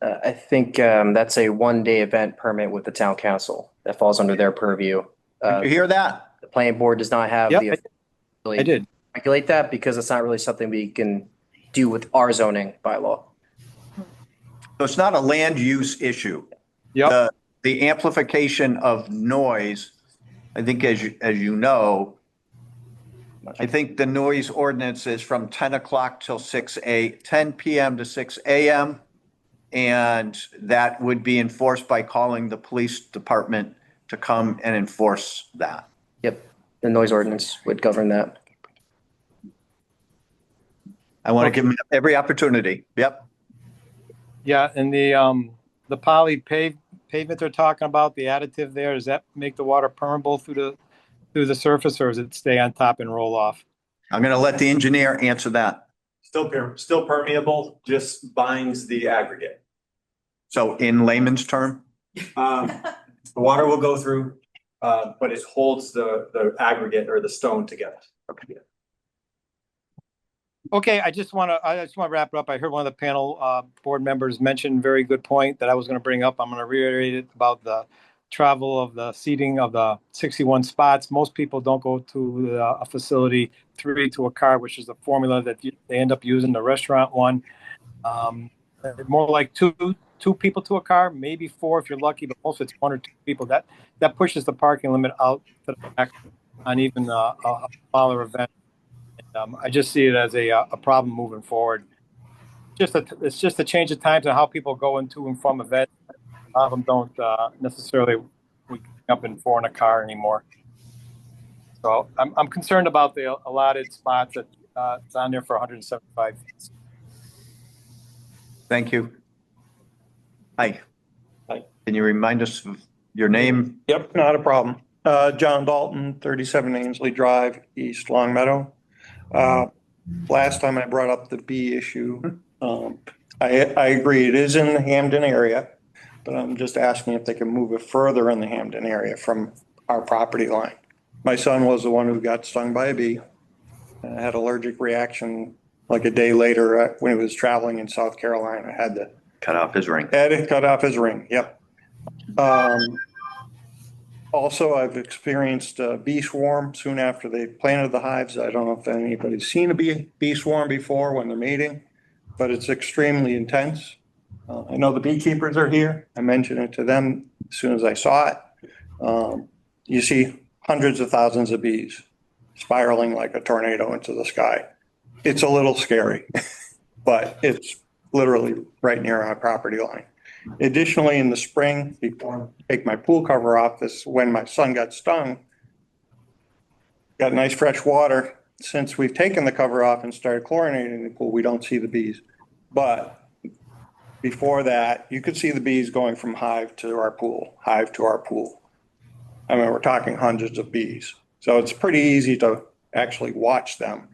D: I think that's a one-day event permit with the town council that falls under their purview.
A: Did you hear that?
D: The planning board does not have
L: Yep,
D: the
L: I
D: ability
L: did.
D: to regulate that because it's not really something we can do with our zoning bylaw.
A: So it's not a land use issue.
L: Yep.
A: The amplification of noise, I think as you know, I think the noise ordinance is from 10 o'clock till 10 PM to 6 AM. And that would be enforced by calling the police department to come and enforce that.
D: Yep, the noise ordinance would govern that.
A: I want to give them every opportunity. Yep.
L: Yeah, and the poly pavement they're talking about, the additive there, does that make the water permeable through the surface, or does it stay on top and roll off?
A: I'm going to let the engineer answer that.
I: Still permeable, just binds the aggregate.
A: So in layman's term,
I: The water will go through, but it holds the aggregate or the stone together.
L: Okay, I just want to wrap it up. I heard one of the panel board members mention very good point that I was going to bring up. I'm going to reiterate it about the travel of the seating of the 61 spots. Most people don't go to a facility 3 to a car, which is the formula that they end up using, the restaurant one. More like two people to a car, maybe 4 if you're lucky, but most of it's 1 or 2 people. That pushes the parking limit out to the back on even a smaller event. And, I just see it as a problem moving forward. It's just a change of times and how people go into and from events. A lot of them don't necessarily wake up in 4 in a car anymore. So I'm concerned about the allotted spots that it's on there for 175.
A: thank you. Hi.
M: Hi.
A: Can you remind us of your name?
M: Yep, not a problem. John Dalton, 37 Ainsley Drive, East Long Meadow. Last time I brought up the bee issue. I agree, it is in the Hamden area, but I'm just asking if they can move it further in the Hamden area from our property line. My son was the one who got stung by a bee and had allergic reaction like a day later when he was traveling in South Carolina. Had to
A: Cut off his ring.
M: had to cut off his ring. Yep. Also, I've experienced a bee swarm soon after they planted the hives. I don't know if anybody's seen a bee swarm before when they're mating, but it's extremely intense. I know the beekeepers are here. I mentioned it to them as soon as I saw it. You see hundreds of thousands of bees spiraling like a tornado into the sky. It's a little scary, but it's literally right near our property line. Additionally, in the spring, before I take my pool cover off, this when my son got stung, got nice fresh water. Since we've taken the cover off and started chlorinating the pool, we don't see the bees. But before that, you could see the bees going from hive to our pool. I mean, we're talking hundreds of bees. So it's pretty easy to actually watch them.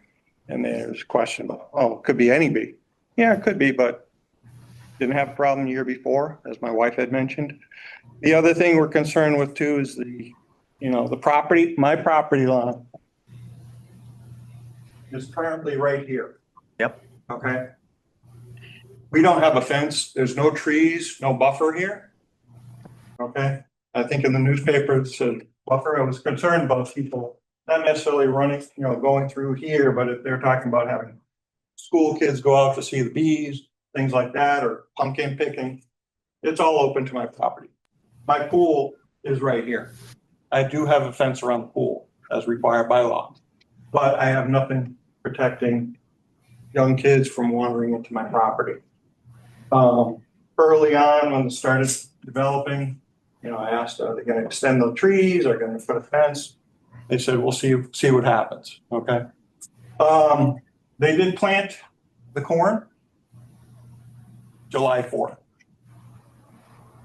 M: And there's a question about, it could be any bee. Yeah, it could be, but didn't have a problem the year before, as my wife had mentioned. The other thing we're concerned with too is the property, my property line is currently right here.
A: Yep.
M: Okay. We don't have a fence. There's no trees, no buffer here. Okay. I think in the newspaper it said buffer. I was concerned about people not necessarily running, going through here, but if they're talking about having school kids go out to see the bees, things like that, or pumpkin picking, it's all open to my property. My pool is right here. I do have a fence around the pool as required by law, but I have nothing protecting young kids from wandering into my property. Early on when it started developing, I asked, are they going to extend the trees? Are they going to put a fence? They said, we'll see what happens. Okay. They did plant the corn. July 4th.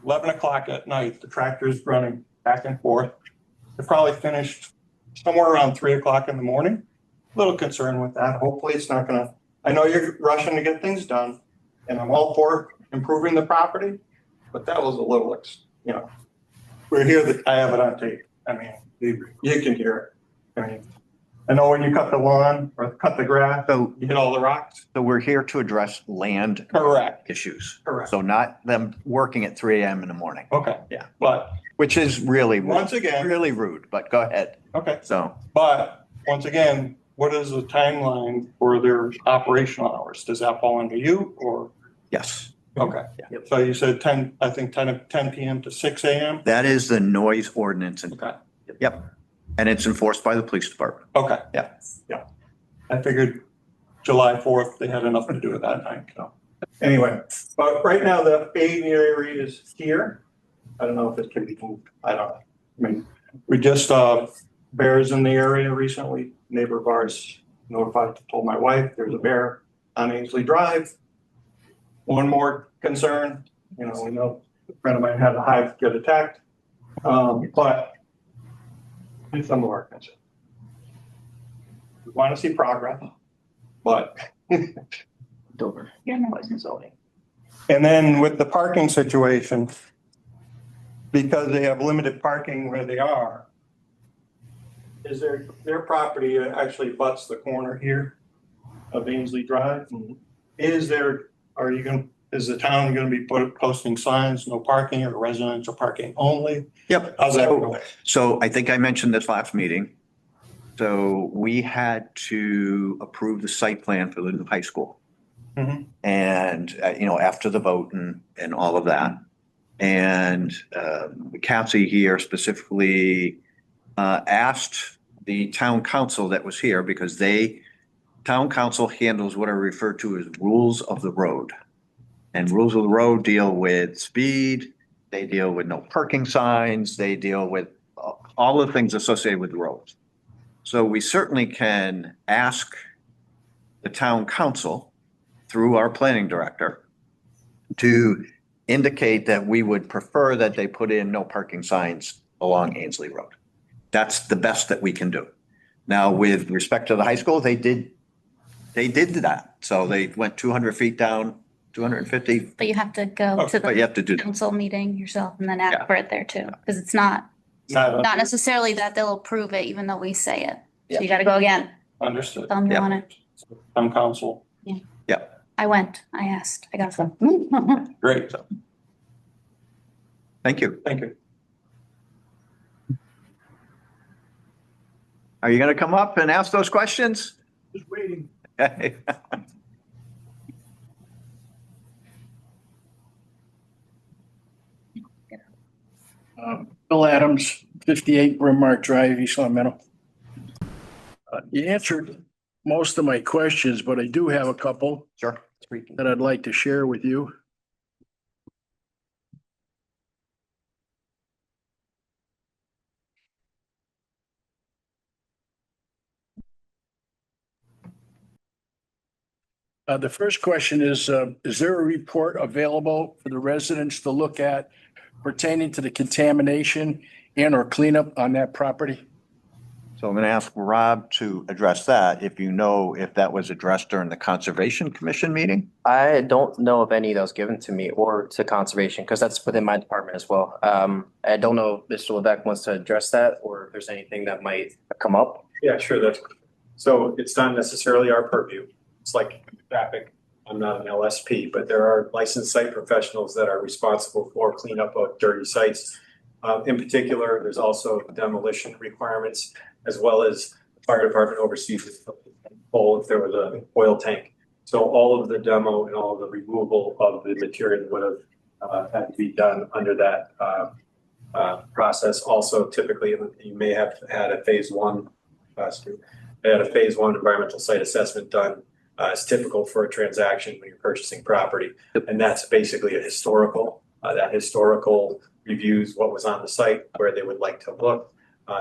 M: 11 o'clock at night, the tractor's running back and forth. They're probably finished somewhere around 3 o'clock in the morning. Little concerned with that. Hopefully it's not gonna, I know you're rushing to get things done and I'm all for improving the property, but that was a little, you know, we're here, I have it on tape. I mean, you can hear it. I mean, I know when you cut the lawn or cut the grass,
A: So,
M: you hit all the rocks.
A: so we're here to address land
M: Correct,
A: issues.
M: correct.
A: So not them working at 3 AM in the morning,
M: Okay.
A: Yeah.
M: But
A: which is really,
M: once again,
A: really rude, but go ahead.
M: okay,
A: So,
M: but once again, what is the timeline for their operational hours? Does that fall under you or?
A: yes,
M: Okay. So you said 10, I think 10 PM to 6 AM?
A: that is the noise ordinance and,
M: Okay.
A: yep. And it's enforced by the police department.
M: Okay.
A: Yeah.
M: Yeah. I figured July 4th, they had enough to do with that night, so. Anyway, but right now the aviary is here. I don't know if it can be moved. I don't know. I mean, we just, bears in the area recently. Neighbor of ours notified, told my wife, there's a bear on Ainsley Drive. One more concern, you know, we know a friend of mine had a hive get attacked. But it's some of our concern. We want to see progress, but.
D: Dover.
C: You're not-
D: License zoning.
M: And then with the parking situation, because they have limited parking where they are, is their property actually butts the corner here of Ainsley Drive? Is there, is the town gonna be posting signs, no parking or residential parking only?
A: Yep.
M: How's that going?
A: So I think I mentioned this last meeting. So we had to approve the site plan for the new high school.
M: Mhm.
A: And, after the vote and all of that. And Cassie here specifically asked the town council that was here because town council handles what are referred to as rules of the road. And rules of the road deal with speed, they deal with no parking signs, they deal with all the things associated with the roads. So we certainly can ask the town council through our planning director to indicate that we would prefer that they put in no parking signs along Ainsley Road. That's the best that we can do. Now, with respect to the high school, they did that. So they went 200 feet down, 250,
C: But you have to go to
A: but you
C: the
A: have to do that.
C: council meeting yourself and then
A: Yeah.
C: ask for it there too, because it's not
M: Not
C: necessarily that they'll approve it even though we say it. So
A: Yeah.
C: you gotta go again,
M: understood.
C: tell them you
A: Yeah.
C: want it.
M: Town council,
C: I went, I asked, I got some.
M: great,
A: Thank you.
M: thank you.
A: Are you going to come up and ask those questions?
M: Just waiting.
A: Okay.
G: Bill Adams, 58 Bryn Mawr Drive, East Long Meadow. You answered most of my questions, but I do have a couple
A: Sure.
G: that I'd like to share with you. The first question is there a report available for the residents to look at pertaining to the contamination and or cleanup on that property?
A: So I'm going to ask Rob to address that, if you know if that was addressed during the Conservation Commission meeting?
D: I don't know of any that was given to me or to conservation, because that's within my department as well. I don't know if Mr. Levesque wants to address that or if there's anything that might come up.
I: Yeah, sure. So it's not necessarily our purview. It's like traffic. I'm not an LSP, but there are licensed site professionals that are responsible for cleanup of dirty sites. In particular, there's also demolition requirements, as well as the fire department oversees the pole if there was an oil tank. So all of the demo and all of the removal of the material would have had to be done under that process. Also, typically, you may have had a phase one environmental site assessment done. It's typical for a transaction when you're purchasing property, and that's basically a historical. That historical reviews what was on the site, where they would like to look.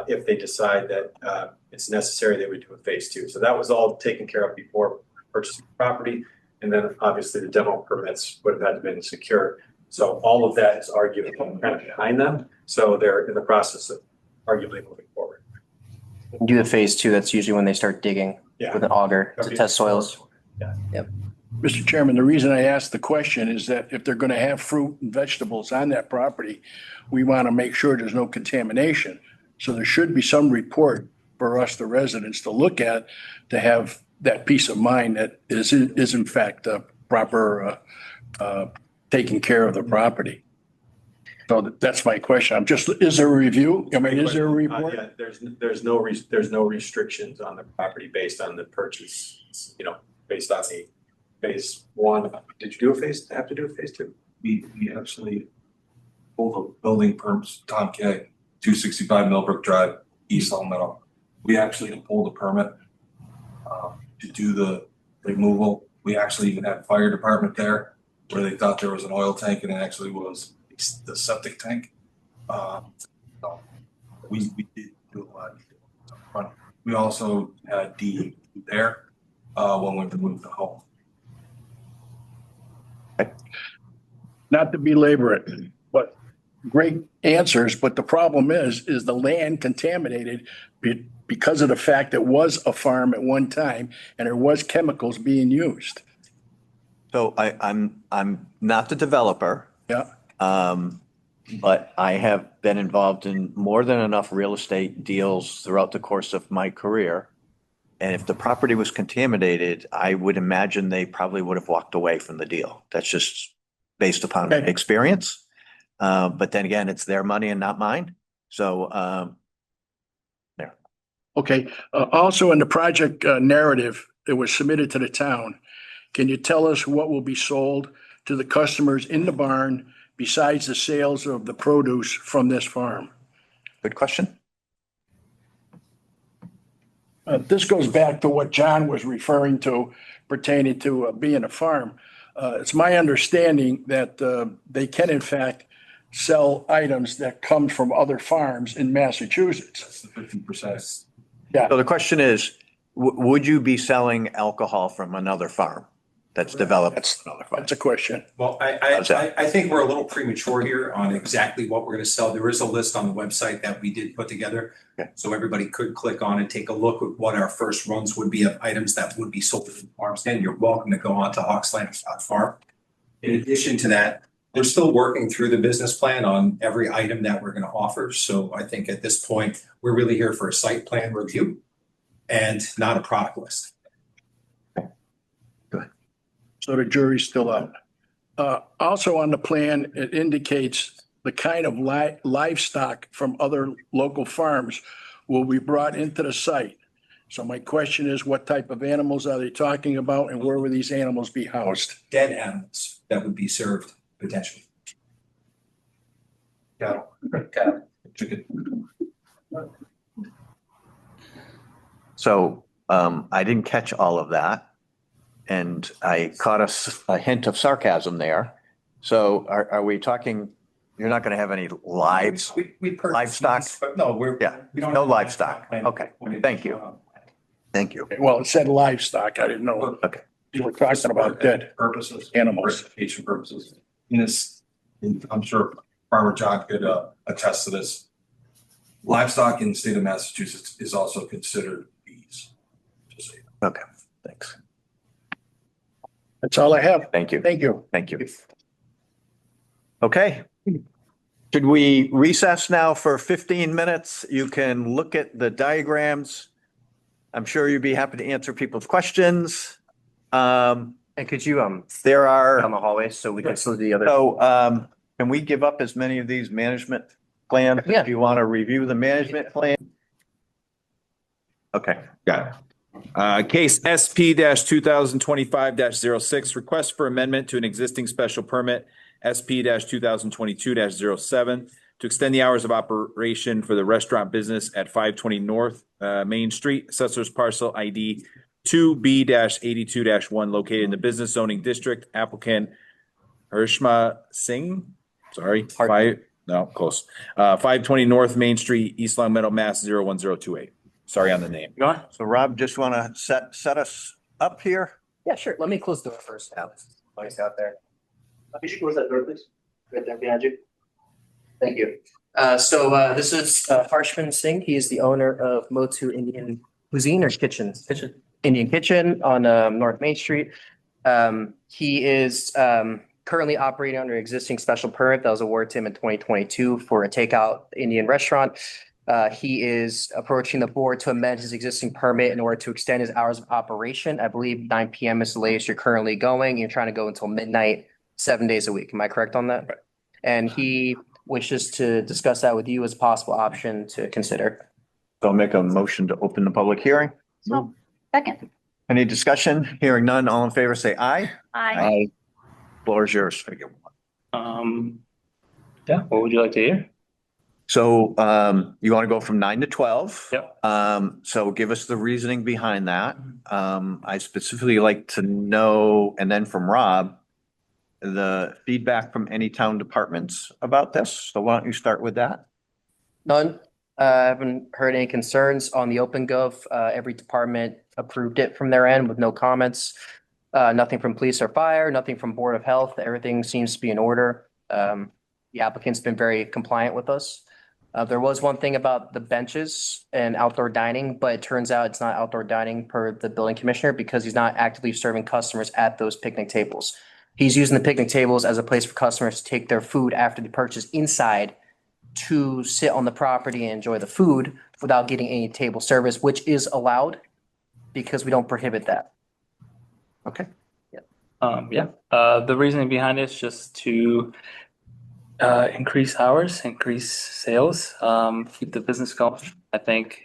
I: If they decide that it's necessary, they would do a phase two. So that was all taken care of before purchasing property. And then obviously the demo permits would have had to been secured. So all of that is arguably kind of behind them. So they're in the process of arguably moving forward.
D: Do the phase two, that's usually when they start digging
I: Yeah.
D: with an auger to test soils.
G: Mr. Chairman, the reason I asked the question is that if they're going to have fruit and vegetables on that property, we want to make sure there's no contamination. So there should be some report for us, the residents, to look at, to have that peace of mind that is in fact proper taking care of the property. So that's my question. Is there a review? I mean, is there a report?
I: Yeah, there's no restrictions on the property based on the purchase, based on the phase one. Did you have to do a phase two?
H: We actually pulled the building permits, Tom K, 265 Millbrook Drive, East Long Meadow. We actually pulled a permit to do the removal. We actually even had fire department there where they thought there was an oil tank and it actually was the septic tank. So we did do a lot. We also had D there when we removed the home.
G: Not to belabor it, but great answers. But the problem is the land contaminated because of the fact that it was a farm at one time and there was chemicals being used.
A: So I'm not the developer.
G: Yeah.
A: But I have been involved in more than enough real estate deals throughout the course of my career. And if the property was contaminated, I would imagine they probably would have walked away from the deal. That's just based upon
G: Okay.
A: experience. But then again, it's their money and not mine. So,
G: Okay. Also in the project narrative that was submitted to the town, can you tell us what will be sold to the customers in the barn besides the sales of the produce from this farm?
A: good question.
G: This goes back to what John was referring to pertaining to being a farm. It's my understanding that they can in fact sell items that come from other farms in Massachusetts.
H: That's the 50%.
A: So the question is, would you be selling alcohol from another farm that's developed?
G: That's a question.
N: Well,
A: How's that?
N: I think we're a little premature here on exactly what we're gonna sell. There is a list on the website that we did put together.
A: Okay.
N: So everybody could click on and take a look at what our first runs would be of items that would be sold in the farm stand. You're welcome to go on to hawksland.farm. In addition to that, we're still working through the business plan on every item that we're gonna offer. So I think at this point, we're really here for a site plan review and not a product list.
G: So the jury's still out. Also on the plan, it indicates the kind of livestock from other local farms will be brought into the site. So my question is, what type of animals are they talking about and where will these animals be housed?
N: Dead animals that would be served potentially.
H: Cattle, chicken.
A: So I didn't catch all of that. And I caught a hint of sarcasm there. So are we talking, you're not going to have any
N: We purchased
A: livestock?
N: these, but no,
A: Yeah,
N: we don't
A: no
N: have a
A: livestock.
N: plan.
A: Okay, thank you. Thank you.
G: Well, it said livestock. I didn't know.
A: Okay.
G: You were talking about dead
H: Purposes.
G: animals.
H: Verification purposes. In this, I'm sure Farmer John could attest to this. Livestock in the state of Massachusetts is also considered bees. Just so you know.
A: Okay, thanks.
G: That's all I have.
A: Thank you.
G: Thank you.
A: Thank you. Okay. Should we recess now for 15 minutes? You can look at the diagrams. I'm sure you'd be happy to answer people's questions.
D: And could you
A: There are.
D: down the hallway so we can still do the other?
A: So can we give up as many of these management plans?
D: Yeah.
A: If you want to review the management plan? Okay.
E: Got it. Case SP 2025-06, request for amendment to an existing special permit, SP 2022-07, to extend the hours of operation for the restaurant business at 520 North Main Street, Assessor's Parcel ID 2B-82-1, located in the Business Zoning District. Applicant Harshma Singh, sorry, close. 520 North Main Street, East Long Meadow, Mass. 01028. Sorry on the name.
A: So Rob, just want to set us up here?
D: Yeah, sure. Let me close the door first, Alex. Nice out there. You should close that door, please. Right there behind you. Thank you. This is Harshman Singh. He is the owner of Motu Indian Cuisine or Kitchen. Indian Kitchen on North Main Street. He is currently operating under existing special permit that was awarded to him in 2022 for a takeout Indian restaurant. He is approaching the board to amend his existing permit in order to extend his hours of operation. I believe 9 p.m. is the latest you're currently going. You're trying to go until midnight, 7 days a week. Am I correct on that? Right. And he wishes to discuss that with you as a possible option to consider.
A: So I'll make a motion to open the public hearing.
C: So, second.
A: Any discussion? Hearing none, all in favor, say aye.
C: Aye.
A: Floor is yours.
O: Yeah, what would you like to hear?
A: So you want to go from 9 to 12?
O: Yep.
A: So give us the reasoning behind that. I specifically like to know, and then from Rob, the feedback from any town departments about this. So why don't you start with that?
D: None. I haven't heard any concerns on the OpenGov. Every department approved it from their end with no comments. Nothing from police or fire, nothing from Board of Health. Everything seems to be in order. The applicant's been very compliant with us. There was one thing about the benches and outdoor dining, but it turns out it's not outdoor dining per the building commissioner because he's not actively serving customers at those picnic tables. He's using the picnic tables as a place for customers to take their food after the purchase inside to sit on the property and enjoy the food without getting any table service, which is allowed because we don't prohibit that.
A: Okay.
O: The reasoning behind it is just to increase hours, increase sales, keep the business going. I think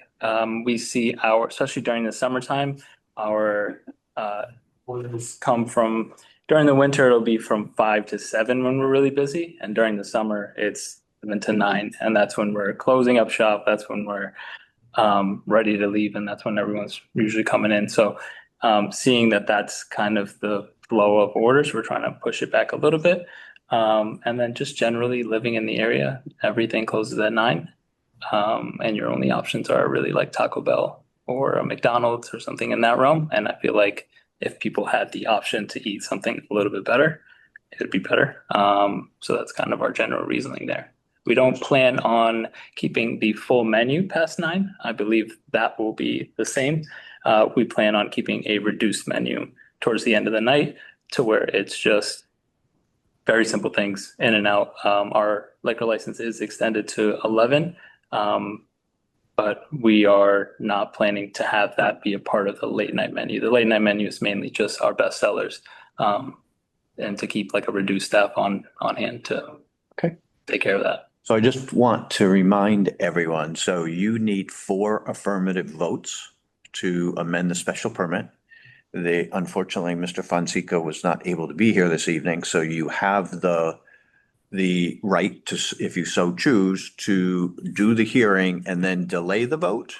O: we see especially during the summertime, our orders come from, during the winter, it'll be from 5 to 7 when we're really busy. And during the summer, it's 7 to 9. And that's when we're closing up shop. That's when we're ready to leave. And that's when everyone's usually coming in. So seeing that that's kind of the flow of orders, we're trying to push it back a little bit. And then just generally living in the area, everything closes at 9. And your only options are really like Taco Bell or a McDonald's or something in that realm. And I feel like if people had the option to eat something a little bit better, it'd be better. So that's kind of our general reasoning there. We don't plan on keeping the full menu past 9. I believe that will be the same. We plan on keeping a reduced menu towards the end of the night to where it's just very simple things in and out. Our liquor license is extended to 11, but we are not planning to have that be a part of the late night menu. The late night menu is mainly just our best sellers, and to keep like a reduced staff on hand to take care of that.
A: So I just want to remind everyone, so you need 4 affirmative votes to amend the special permit. Unfortunately, Mr. Fonseca was not able to be here this evening, so you have the right to, if you so choose, to do the hearing and then delay the vote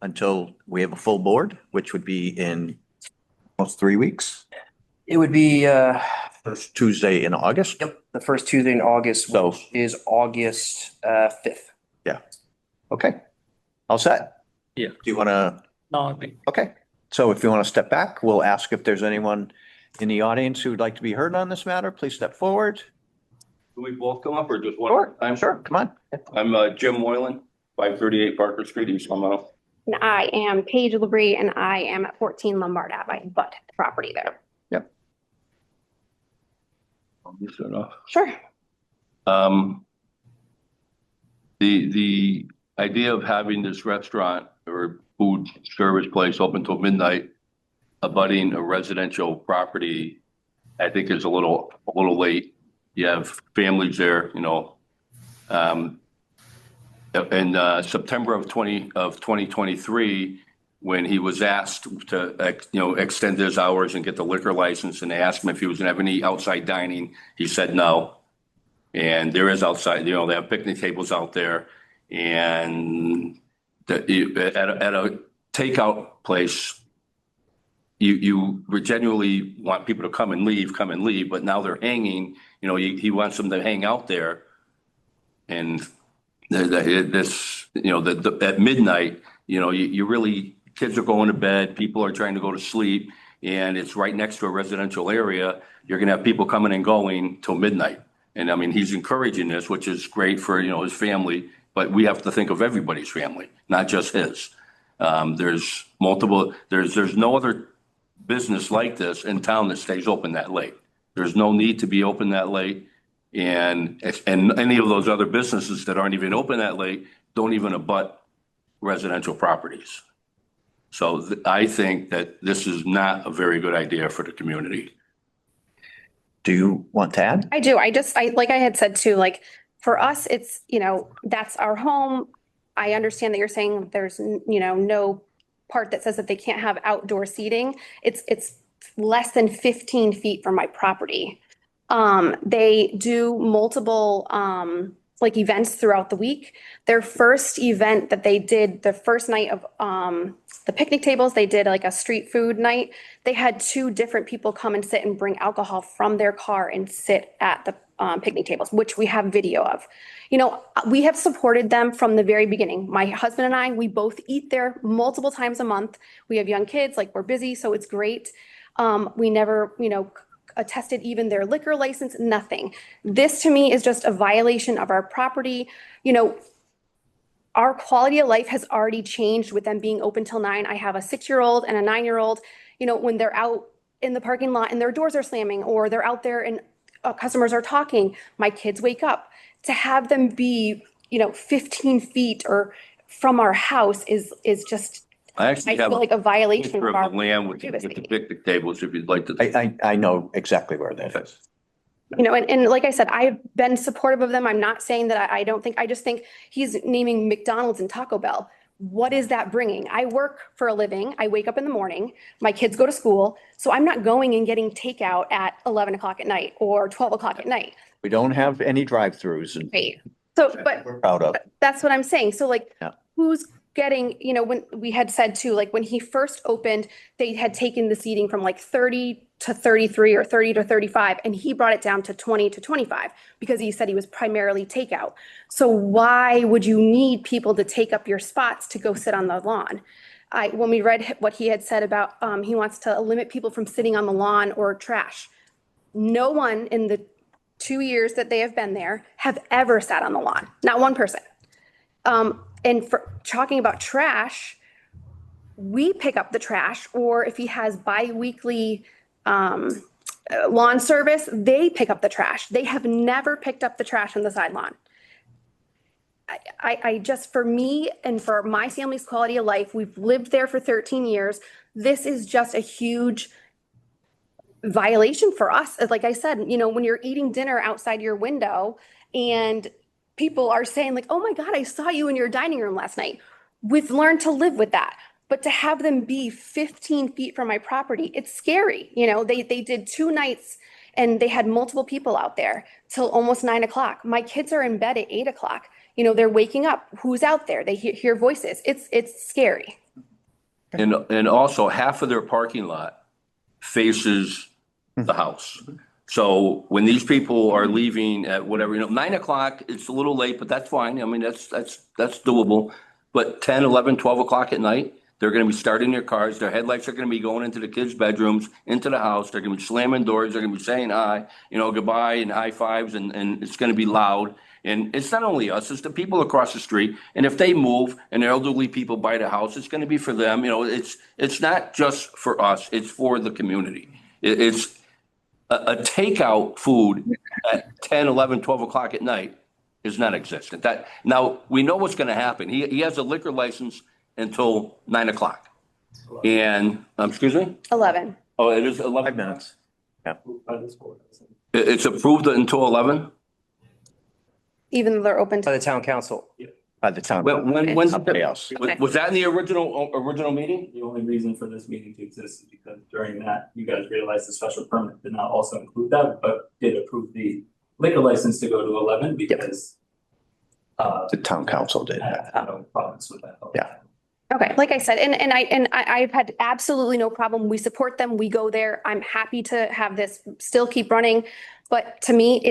A: until we have a full board, which would be in almost 3 weeks.
D: It would be
A: First Tuesday in August.
D: Yep, the first Tuesday in August, which is August 5th.
A: Yeah. Okay. All set?
O: Yeah.
A: Do you want to?
O: No, I think.
A: Okay. So if you want to step back, we'll ask if there's anyone in the audience who would like to be heard on this matter. Please step forward.
P: Do we both come up or just one?
A: Sure,
P: I'm
A: sure. Come on.
P: I'm Jim Moylan, 538 Parker Street, East Long Meadow.
Q: And I am Paige Labrie, and I am at 14 Lombard Ave. I butt the property there.
A: Yep.
Q: Sure.
P: The idea of having this restaurant or food service place open till midnight, abutting a residential property, I think is a little late. You have families there, you know. In September of 2023, when he was asked to, extend his hours and get the liquor license, and they asked him if he was gonna have any outside dining, he said no. And there is outside, they have picnic tables out there, and at a takeout place, you genuinely want people to come and leave, but now they're hanging. He wants them to hang out there, and at midnight, you really, kids are going to bed, people are trying to go to sleep, and it's right next to a residential area, you're gonna have people coming and going till midnight. And I mean, he's encouraging this, which is great for, his family, but we have to think of everybody's family, not just his. There's no other business like this in town that stays open that late. There's no need to be open that late. And any of those other businesses that aren't even open that late don't even abut residential properties. So I think that this is not a very good idea for the community.
A: Do you want to add?
Q: I do. Like I had said too, like for us, it's, that's our home. I understand that you're saying there's, no part that says that they can't have outdoor seating. It's less than 15 feet from my property. They do multiple, like events throughout the week. Their first event that they did, the first night of the picnic tables, they did like a street food night. They had 2 different people come and sit and bring alcohol from their car and sit at the picnic tables, which we have video of. We have supported them from the very beginning. My husband and I, we both eat there multiple times a month. We have young kids, like we're busy, so it's great. We never, attested even their liquor license, nothing. This to me is just a violation of our property. Our quality of life has already changed with them being open till 9. I have a 6-year-old and a 9-year-old. When they're out in the parking lot and their doors are slamming, or they're out there and customers are talking, my kids wake up. To have them be, 15 feet or from our house is just,
P: I actually have
Q: feel like a violation
P: picture
Q: of
P: of
Q: our
P: the land with the picnic tables, if you'd like to.
A: I know exactly where that is.
Q: And like I said, I've been supportive of them. I'm not saying that I don't think, I just think he's naming McDonald's and Taco Bell. What is that bringing? I work for a living. I wake up in the morning, my kids go to school. So I'm not going and getting takeout at 11 o'clock at night or 12 o'clock at night.
A: We don't have any drive-throughs and
Q: Right. So, but
A: we're proud of.
Q: that's what I'm saying. So like,
A: Yeah.
Q: who's getting, when we had said too, like when he first opened, they had taken the seating from like 30 to 33 or 30 to 35, and he brought it down to 20 to 25 because he said he was primarily takeout. So why would you need people to take up your spots to go sit on the lawn? When we read what he had said about, he wants to limit people from sitting on the lawn or trash. No one in the 2 years that they have been there have ever sat on the lawn, not one person. And for talking about trash, we pick up the trash, or if he has bi-weekly lawn service, they pick up the trash. They have never picked up the trash on the side lawn. I just, for me and for my family's quality of life, we've lived there for 13 years. This is just a huge violation for us. Like I said, when you're eating dinner outside your window and people are saying like, oh my God, I saw you in your dining room last night. We've learned to live with that. But to have them be 15 feet from my property, it's scary. They did 2 nights and they had multiple people out there till almost 9 o'clock. My kids are in bed at 8 o'clock. They're waking up. Who's out there? They hear voices. It's scary.
P: And also half of their parking lot faces the house. So when these people are leaving at whatever, 9 o'clock, it's a little late, but that's fine. I mean, that's doable. But 10, 11, 12 o'clock at night, they're going to be starting their cars. Their headlights are going to be going into the kids' bedrooms, into the house. They're going to be slamming doors. They're going to be saying hi, goodbye and high fives, and it's going to be loud. And it's not only us, it's the people across the street. And if they move and elderly people buy the house, it's going to be for them. It's not just for us, it's for the community. It's a takeout food at 10, 11, 12 o'clock at night is not existent. Now we know what's going to happen. He has a liquor license until 9 o'clock. And, excuse me?
Q: 11.
P: Oh, it is 11
A: 5 minutes. Yeah.
P: It's approved until 11?
Q: Even though they're open
D: By
Q: to,
D: the town council.
A: By the time.
P: When's
A: Somebody else.
P: was that in the original meeting?
R: The only reason for this meeting to exist is because during that, you guys realized the special permit did not also include that, but did approve the liquor license to go to 11 because
A: The town council did.
R: had no problems with that.
A: Yeah.
Q: okay, like I said, and I've had absolutely no problem. We support them. We go there. I'm happy to have this still keep running. But to me,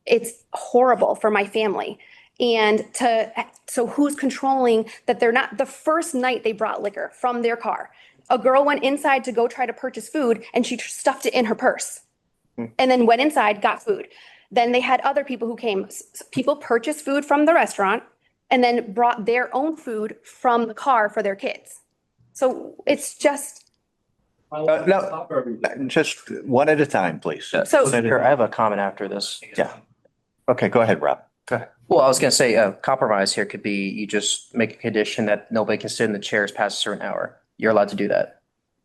Q: it's horrible for my family. So who's controlling that they're not, the first night they brought liquor from their car. A girl went inside to go try to purchase food and she stuffed it in her purse. And then went inside, got food. Then they had other people who came. People purchased food from the restaurant and then brought their own food from the car for their kids. So it's just.
A: No, just one at a time, please.
Q: So-
D: Sure, I have a comment after this.
A: Yeah. Okay, go ahead, Rob. Go ahead.
D: Well, I was gonna say, a compromise here could be you just make a condition that nobody can sit in the chairs past a certain hour. You're allowed to do that.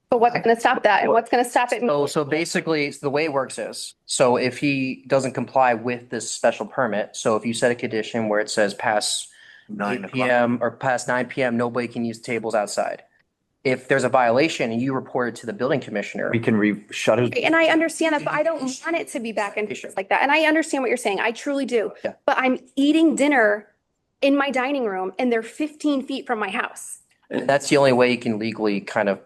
Q: But what's going to stop that? And what's going to stop it?
D: So basically, the way it works is, so if he doesn't comply with this special permit, so if you set a condition where it says past
A: 9
D: 8 PM or past 9 PM, nobody can use tables outside. If there's a violation and you report it to the building commissioner.
A: We can shut it.
Q: And I understand that, but I don't want it to be back and forth like that. And I understand what you're saying. I truly do.
D: Yeah.
Q: But I'm eating dinner in my dining room and they're 15 feet from my house.
D: And that's the only way you can legally kind of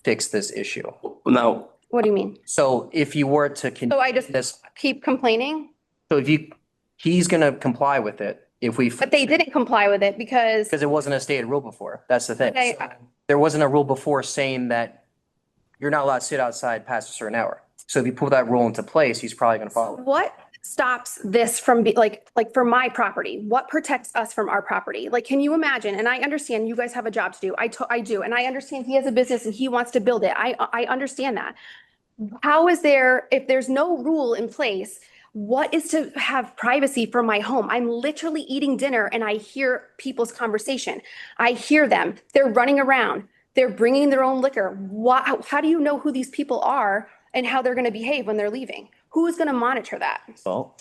D: fix this issue.
P: Now,
Q: What do you mean?
D: So if you were to.
Q: So I just
D: this,
Q: keep complaining,
D: so he's gonna comply with it if we.
Q: but they didn't comply with it because
D: Because it wasn't a stated rule before. That's the thing.
Q: Okay.
D: There wasn't a rule before saying that you're not allowed to sit outside past a certain hour. So if you put that rule into place, he's probably gonna follow it.
Q: what stops this from like for my property? What protects us from our property? Like, can you imagine? And I understand you guys have a job to do. I do. And I understand he has a business and he wants to build it. I understand that. How is there, if there's no rule in place, what is to have privacy for my home? I'm literally eating dinner and I hear people's conversation. I hear them. They're running around. They're bringing their own liquor. How do you know who these people are and how they're going to behave when they're leaving? Who's going to monitor that?
A: Well,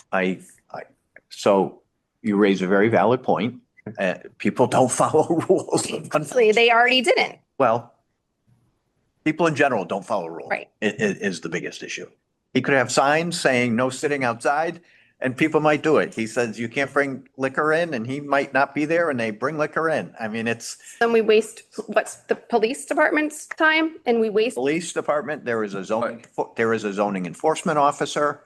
A: so you raise a very valid point. People don't follow rules.
Q: Honestly, they already didn't.
A: Well, people in general don't follow rules.
Q: Right.
A: It is the biggest issue. He could have signs saying no sitting outside and people might do it. He says you can't bring liquor in and he might not be there and they bring liquor in. I mean, it's
Q: Then we waste what's the police department's time and we waste.
A: police department, there is a zoning enforcement officer.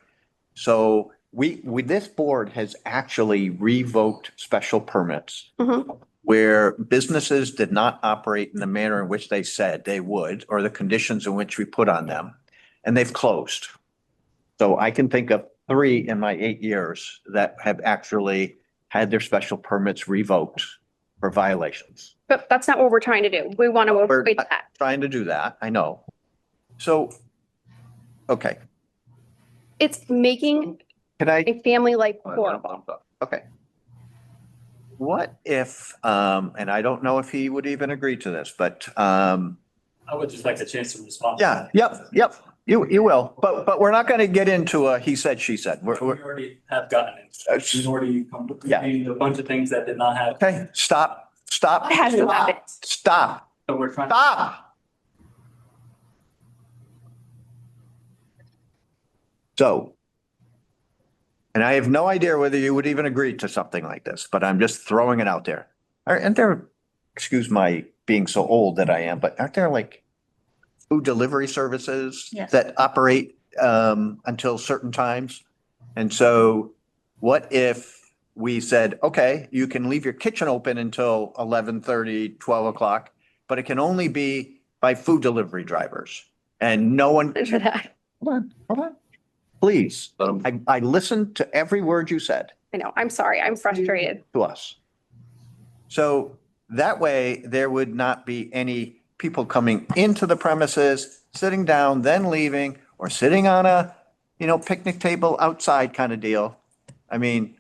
A: So this board has actually revoked special permits
Q: Mhm.
A: where businesses did not operate in the manner in which they said they would, or the conditions in which we put on them, and they've closed. So I can think of 3 in my 8 years that have actually had their special permits revoked for violations.
Q: But that's not what we're trying to do. We want to
A: We're
Q: avoid that.
A: trying to do that, I know. So, okay,
Q: It's making
A: can I?
Q: a family life horrible.
A: Okay. What if, and I don't know if he would even agree to this, but,
R: I would just like a chance to respond.
A: yeah, yep, you will, but we're not gonna get into a he said, she said.
R: We already have gotten it. We've already contained a bunch of things that did not have.
A: Okay, stop.
Q: What hasn't happened?
A: Stop.
R: So we're trying.
A: Stop. So, and I have no idea whether you would even agree to something like this, but I'm just throwing it out there. Aren't there, excuse my being so old that I am, but aren't there like food delivery services
C: Yes.
A: that operate until certain times? And so what if we said, okay, you can leave your kitchen open until 11:30, 12 o'clock, but it can only be by food delivery drivers and no one.
Q: For that.
A: Hold on. Please, I listened to every word you said
Q: I know. I'm sorry. I'm frustrated.
A: to us. So that way there would not be any people coming into the premises, sitting down, then leaving, or sitting on a, picnic table outside kind of deal. I mean,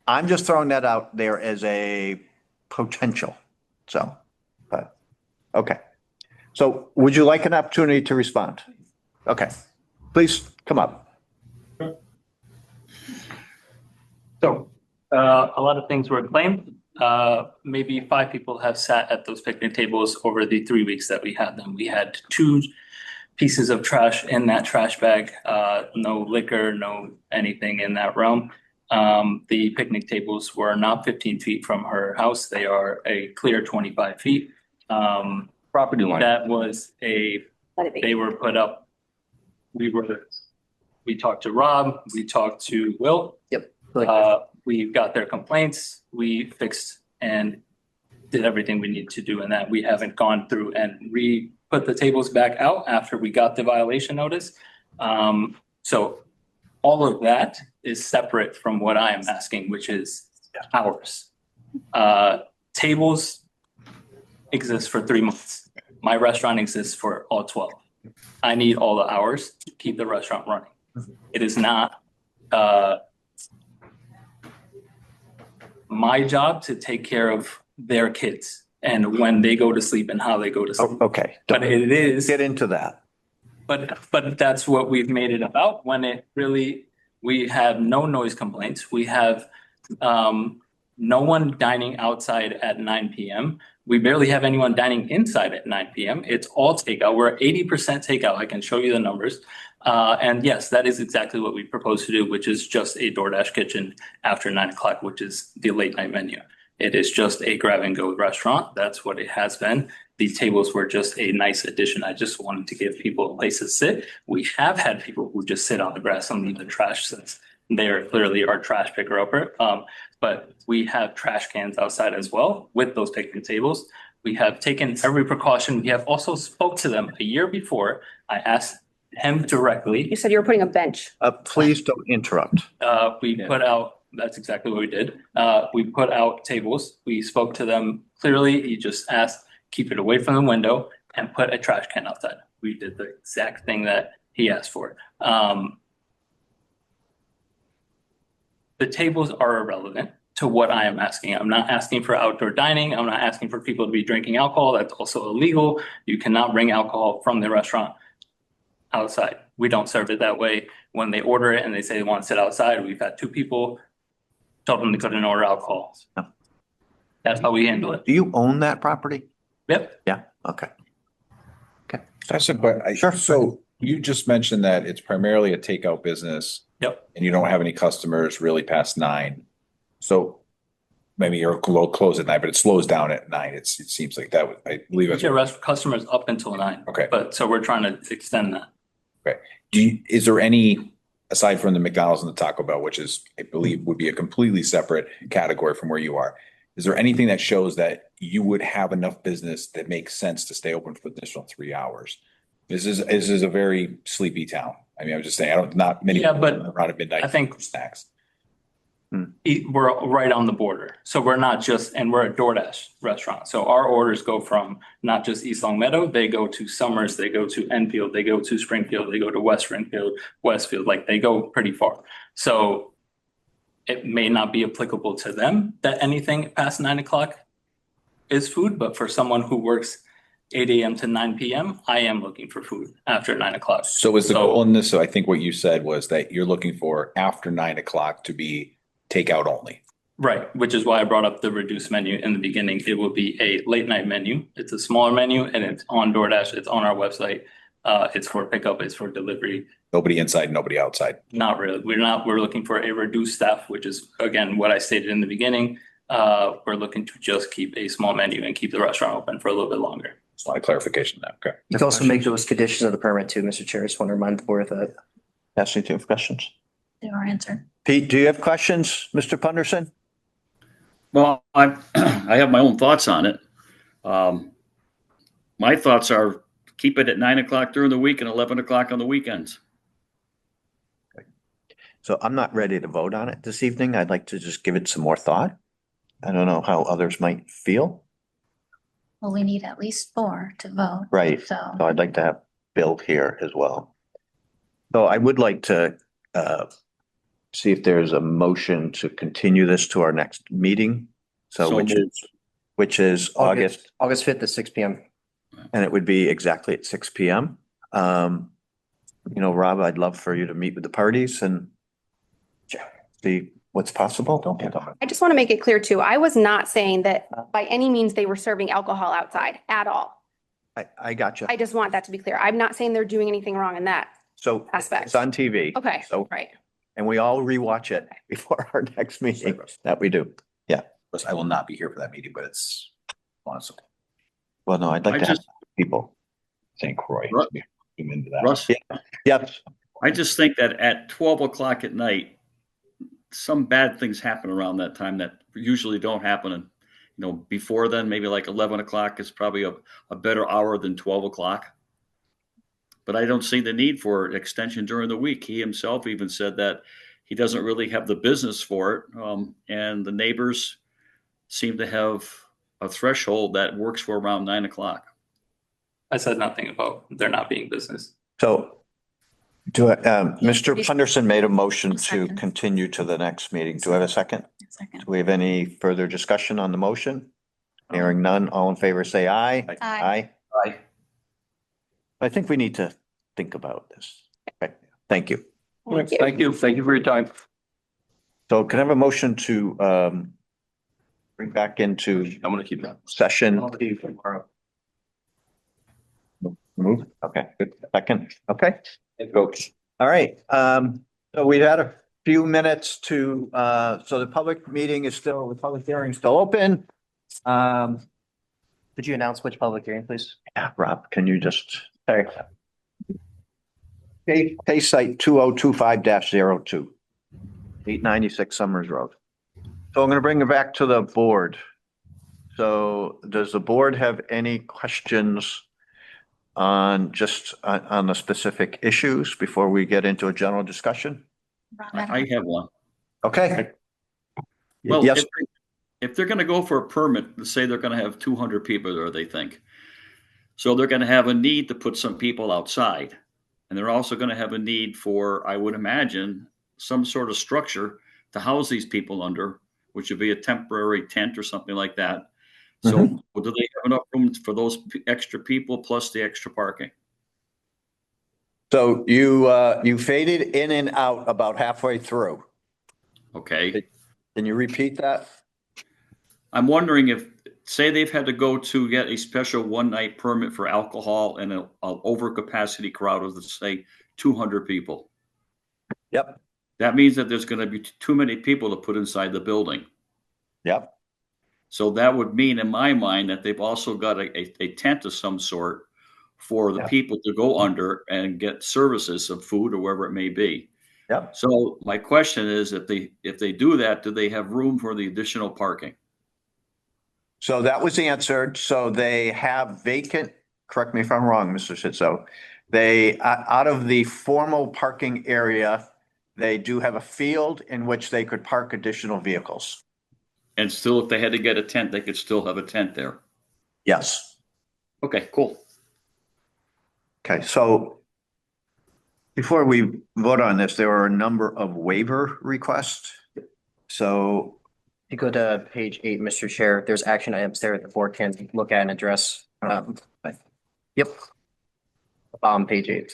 A: I'm just throwing that out there as a potential. So, but, okay. So would you like an opportunity to respond? Okay, please come up.
O: So, a lot of things were claimed. Maybe 5 people have sat at those picnic tables over the 3 weeks that we had them. We had 2 pieces of trash in that trash bag, no liquor, no anything in that realm. The picnic tables were not 15 feet from her house. They are a clear 25 feet.
P: property line.
O: That was they were put up. We talked to Rob, we talked to Will.
D: Yep.
O: We We got their complaints, we fixed and did everything we need to do in that. We haven't gone through and put the tables back out after we got the violation notice. So all of that is separate from what I am asking, which is hours. Tables exist for 3 months. My restaurant exists for all 12. I need all the hours to keep the restaurant running. It is not my job to take care of their kids and when they go to sleep and how they go to sleep.
A: Okay.
O: But it is.
A: Get into that.
O: But that's what we've made it about when it really, we have no noise complaints. We have no one dining outside at 9 p.m. We barely have anyone dining inside at 9 p.m. It's all takeout. We're 80% takeout. I can show you the numbers. And yes, that is exactly what we propose to do, which is just a DoorDash kitchen after 9 o'clock, which is the late night menu. It is just a grab and go restaurant. That's what it has been. These tables were just a nice addition. I just wanted to give people a place to sit. We have had people who just sit on the grass and leave the trash since they are clearly our trash picker upper. But we have trash cans outside as well with those picnic tables. We have taken every precaution. We have also spoke to them a year before. I asked him directly.
Q: You said you were putting a bench.
A: Please don't interrupt.
O: We put out, that's exactly what we did. We put out tables. We spoke to them clearly. He just asked, keep it away from the window and put a trash can outside. We did the exact thing that he asked for. The tables are irrelevant to what I am asking. I'm not asking for outdoor dining. I'm not asking for people to be drinking alcohol. That's also illegal. You cannot bring alcohol from the restaurant outside. We don't serve it that way. When they order it and they say they want to sit outside, we've had 2 people told them they couldn't order alcohol. That's how we handle it.
A: Do you own that property?
O: Yep.
A: Yeah. Okay.
E: Sure. So you just mentioned that it's primarily a takeout business.
O: Yep.
E: And you don't have any customers really past 9. So maybe you're close at 9, but it slows down at 9. It seems like that would, I believe.
O: We get customers up until 9.
E: Okay.
O: But so we're trying to extend that.
E: Okay. Is there any, aside from the McDonald's and the Taco Bell, which is, I believe, would be a completely separate category from where you are, is there anything that shows that you would have enough business that makes sense to stay open for an additional 3 hours? This is a very sleepy town. I mean, I'm just saying, not many.
O: Yeah, but
E: around at midnight.
O: I think
E: snacks.
O: We're right on the border. So we're not just, and we're a DoorDash restaurant. So our orders go from not just East Long Meadow, they go to Summers, they go to Enfield, they go to Springfield, they go to West Springfield, Westfield, like they go pretty far. So it may not be applicable to them that anything past 9 o'clock is food, but for someone who works 8 a.m. to 9 p.m., I am looking for food after 9 o'clock.
E: So is the goal in this, so I think what you said was that you're looking for after 9 o'clock to be takeout only.
O: Right, which is why I brought up the reduced menu in the beginning. It will be a late night menu. It's a smaller menu and it's on DoorDash. It's on our website. It's for pickup. It's for delivery.
E: Nobody inside, nobody outside.
O: Not really. We're looking for a reduced staff, which is, again, what I stated in the beginning. We're looking to just keep a small menu and keep the restaurant open for a little bit longer.
E: It's not a clarification there. Okay.
D: You can also make those conditions of the permit too, Mr. Chair. Just want to remind the board of that.
A: Ashley, do you have questions?
C: They were answered.
A: Pete, do you have questions, Mr. Punderson?
S: Well, I have my own thoughts on it. My thoughts are keep it at 9 o'clock during the week and 11 o'clock on the weekends.
A: So I'm not ready to vote on it this evening. I'd like to just give it some more thought. I don't know how others might feel.
C: Well, we need at least 4 to vote.
A: Right.
C: So
A: So I'd like to have Bill here as well. So I would like to see if there's a motion to continue this to our next meeting. So which is August.
D: August 5th at 6 p.m.
A: And it would be exactly at 6 p.m. Rob, I'd love for you to meet with the parties and see what's possible. Don't get on.
Q: I just want to make it clear too, I was not saying that by any means they were serving alcohol outside at all.
A: I got you.
Q: I just want that to be clear. I'm not saying they're doing anything wrong in that
A: So
Q: aspect.
A: it's on TV.
Q: Okay,
A: So,
Q: right.
A: and we all rewatch it before our next meeting. That we do. Yeah.
E: I will not be here for that meeting, but it's honestly.
A: Well, no, I'd like to have people.
E: St. Croix. Into that.
S: Russ?
A: Yep.
S: I just think that at 12 o'clock at night, some bad things happen around that time that usually don't happen. And, before then, maybe like 11 o'clock is probably a better hour than 12 o'clock. But I don't see the need for extension during the week. He himself even said that he doesn't really have the business for it. And the neighbors seem to have a threshold that works for around 9 o'clock.
O: I said nothing about there not being business.
A: So Mr. Punderson made a motion to continue to the next meeting. Do I have a second?
C: Second.
A: Do we have any further discussion on the motion? Hearing none, all in favor, say aye.
C: Aye.
A: Aye. I think we need to think about this. Okay, thank you.
D: Thank you. Thank you for your time.
A: So can I have a motion to bring back into
P: I'm gonna keep that.
A: session? Move. Okay, good. Second. Okay. Folks. All right. So we had a few minutes to, so the public meeting is still, the public hearing is still open.
D: Could you announce which public hearing, please?
A: Yeah, Rob, can you just,
D: Sorry.
A: case site 2025-02, 896 Summers Road. So I'm going to bring it back to the board. So does the board have any questions on the specific issues before we get into a general discussion?
S: I have one.
A: Okay.
S: Well,
A: Yes.
S: if they're going to go for a permit, let's say they're going to have 200 people there, they think. So they're going to have a need to put some people outside. And they're also going to have a need for, I would imagine, some sort of structure to house these people under, which would be a temporary tent or something like that. So do they have enough room for those extra people plus the extra parking?
A: So you faded in and out about halfway through.
S: Okay.
A: Can you repeat that?
S: I'm wondering if, say they've had to go to get a special one-night permit for alcohol and an overcapacity crowd of, let's say, 200 people.
A: Yep.
S: That means that there's going to be too many people to put inside the building.
A: Yep.
S: So that would mean, in my mind, that they've also got a tent of some sort for the people to go under and get services of food or wherever it may be.
A: Yep.
S: So my question is, if they do that, do they have room for the additional parking?
A: So that was answered. So they have vacant, correct me if I'm wrong, Mr. Shitzo. They, out of the formal parking area, they do have a field in which they could park additional vehicles.
S: And still, if they had to get a tent, they could still have a tent there.
A: Yes.
S: Okay, cool.
A: Okay, so before we vote on this, there are a number of waiver requests. So
D: If you go to page 8, Mr. Chair, there's action items there that the board can look at and address. Yep. Page 8.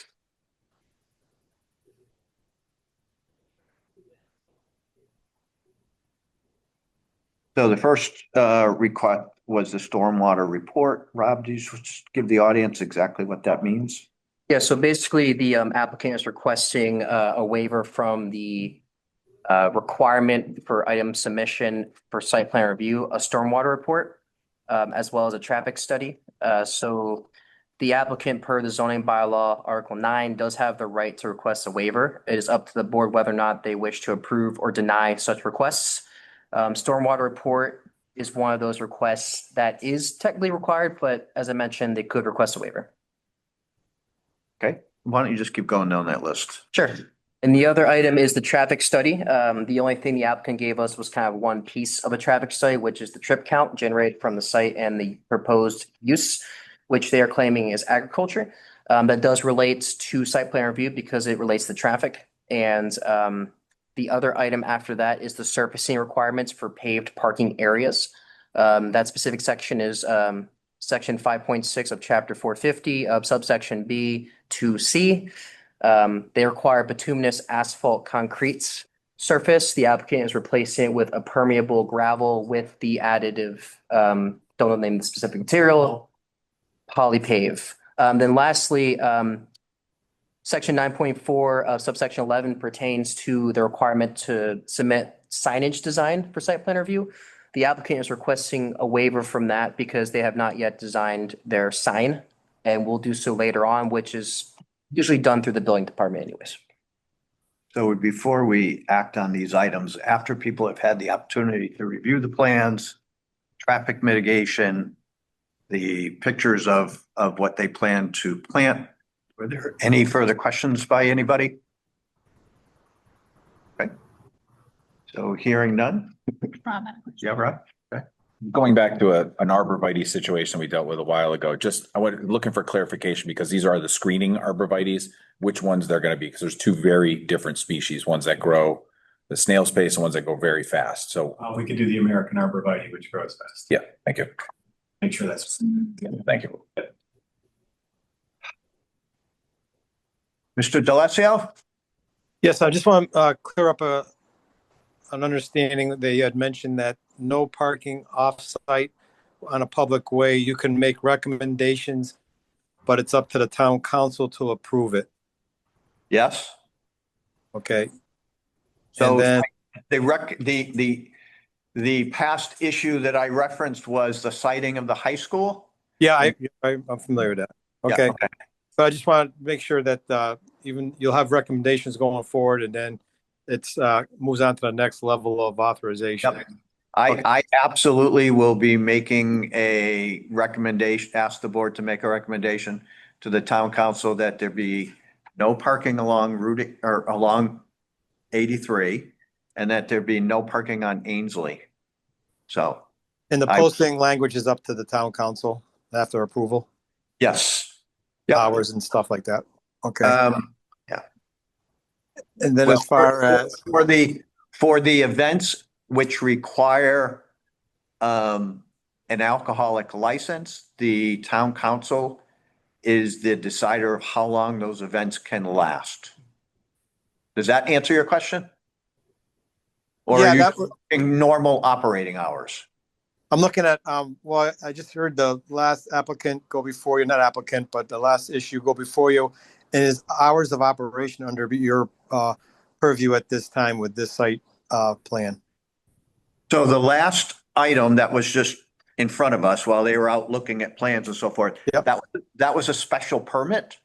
A: So the first request was the stormwater report. Rob, do you just give the audience exactly what that means?
D: Yeah, so basically the applicant is requesting a waiver from the requirement for item submission for site plan review, a stormwater report, as well as a traffic study. So the applicant, per the zoning bylaw, Article 9, does have the right to request a waiver. It is up to the board whether or not they wish to approve or deny such requests. Stormwater report is one of those requests that is technically required, but as I mentioned, they could request a waiver.
A: Okay, why don't you just keep going down that list?
D: Sure. And the other item is the traffic study. The only thing the applicant gave us was kind of one piece of a traffic study, which is the trip count generated from the site and the proposed use, which they are claiming is agriculture. That does relate to site plan review because it relates to traffic. And the other item after that is the surfacing requirements for paved parking areas. That specific section is section 5.6 of chapter 450 of subsection B to C. They require bituminous asphalt concrete surface. The applicant is replacing it with a permeable gravel with the additive, don't name the specific material, polypave. Then lastly, section 9.4 of subsection 11 pertains to the requirement to submit signage design for site plan review. The applicant is requesting a waiver from that because they have not yet designed their sign and will do so later on, which is usually done through the building department anyways.
A: So before we act on these items, after people have had the opportunity to review the plans, traffic mitigation, the pictures of what they plan to plant, were there any further questions by anybody? Okay. So hearing none? Yeah, Rob?
E: Going back to an arborvitae situation we dealt with a while ago, I was looking for clarification because these are the screening arborvitaes, which ones they're gonna be, because there's two very different species, ones that grow the snail space and ones that go very fast. So,
I: We could do the American arborvitae, which grows fast.
E: yeah, thank you.
I: Make sure that's.
E: Thank you.
A: Mr. DeLassio?
L: Yes, I just want to clear up an understanding that you had mentioned that no parking off-site on a public way. You can make recommendations, but it's up to the town council to approve it.
A: Yes.
L: Okay.
A: So
L: And
A: the past issue that I referenced was the siting of the high school?
L: Yeah, I'm familiar with that.
A: Yeah,
L: Okay.
A: okay.
L: So I just want to make sure that even you'll have recommendations going forward and then it's moves on to the next level of authorization.
A: Yep. I absolutely will be making a recommendation, ask the board to make a recommendation to the town council that there be no parking along along 83 and that there be no parking on Ainsley. So.
L: And the posting language is up to the town council after approval?
A: Yes.
L: Hours and stuff like that. Okay.
A: Yeah.
L: And then
A: Well,
L: as far as
A: for the events which require an alcoholic license, the town council is the decider of how long those events can last. Does that answer your question? Or
L: Yeah,
A: are you
L: that
A: talking normal operating hours?
L: I'm looking at, well, I just heard the last applicant go before you, not applicant, but the last issue go before you. And is hours of operation under your purview at this time with this site plan?
A: So the last item that was just in front of us while they were out looking at plans and so forth, that was a special permit.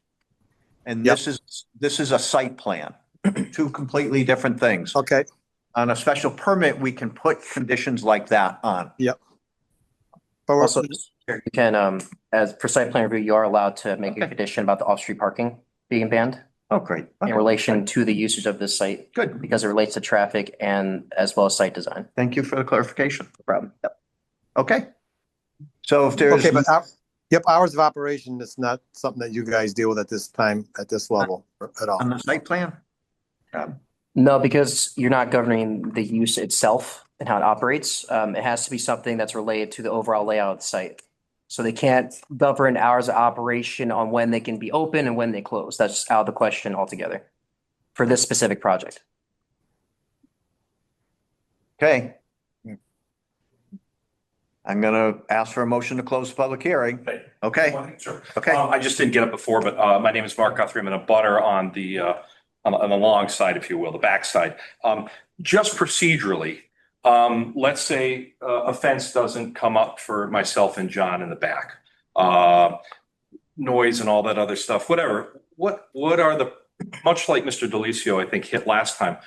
A: And this is a site plan, two completely different things.
L: Okay.
A: On a special permit, we can put conditions like that on.
L: Yep.
D: Also, you can, as for site plan review, you are allowed to make a condition about the off-street parking being banned.
A: Oh, great.
D: In relation to the usage of this site.
A: Good.
D: Because it relates to traffic and as well as site design.
A: Thank you for the clarification.
D: No problem.
A: Yep. Okay. So if there's.
L: Okay, but hours of operation is not something that you guys deal with at this time, at this level at all.
A: On the site plan?
D: No, because you're not governing the use itself and how it operates. It has to be something that's related to the overall layout of the site. So they can't govern hours of operation on when they can be open and when they close. That's just out of the question altogether for this specific project.
A: Okay. I'm gonna ask for a motion to close the public hearing. Okay.
T: Sure.
A: Okay.
T: I just didn't get it before, but my name is Mark Guthrie. I'm in a butter on the long side, if you will, the back side. Just procedurally, let's say a fence doesn't come up for myself and John in the back. Noise and all that other stuff, whatever. What are the, much like Mr. Delicio, I think hit last time,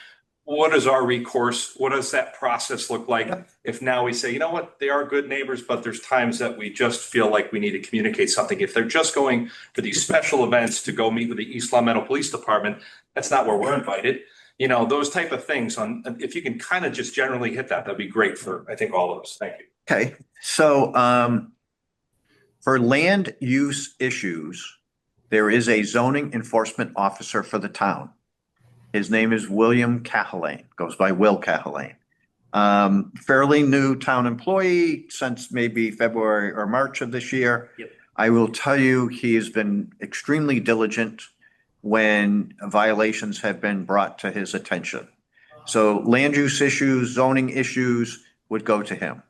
T: what is our recourse? What does that process look like? If now we say, you know what, they are good neighbors, but there's times that we just feel like we need to communicate something. If they're just going for these special events to go meet with the East Long Meadow Police Department, that's not where we're invited. You know, those type of things if you can kind of just generally hit that'd be great for, I think, all of us. Thank you.
A: Okay, so for land use issues, there is a zoning enforcement officer for the town. His name is William Cahalane, goes by Will Cahalane. Fairly new town employee since maybe February or March of this year.
D: Yep.
A: I will tell you, he has been extremely diligent when violations have been brought to his attention. So land use issues, zoning issues would go to him.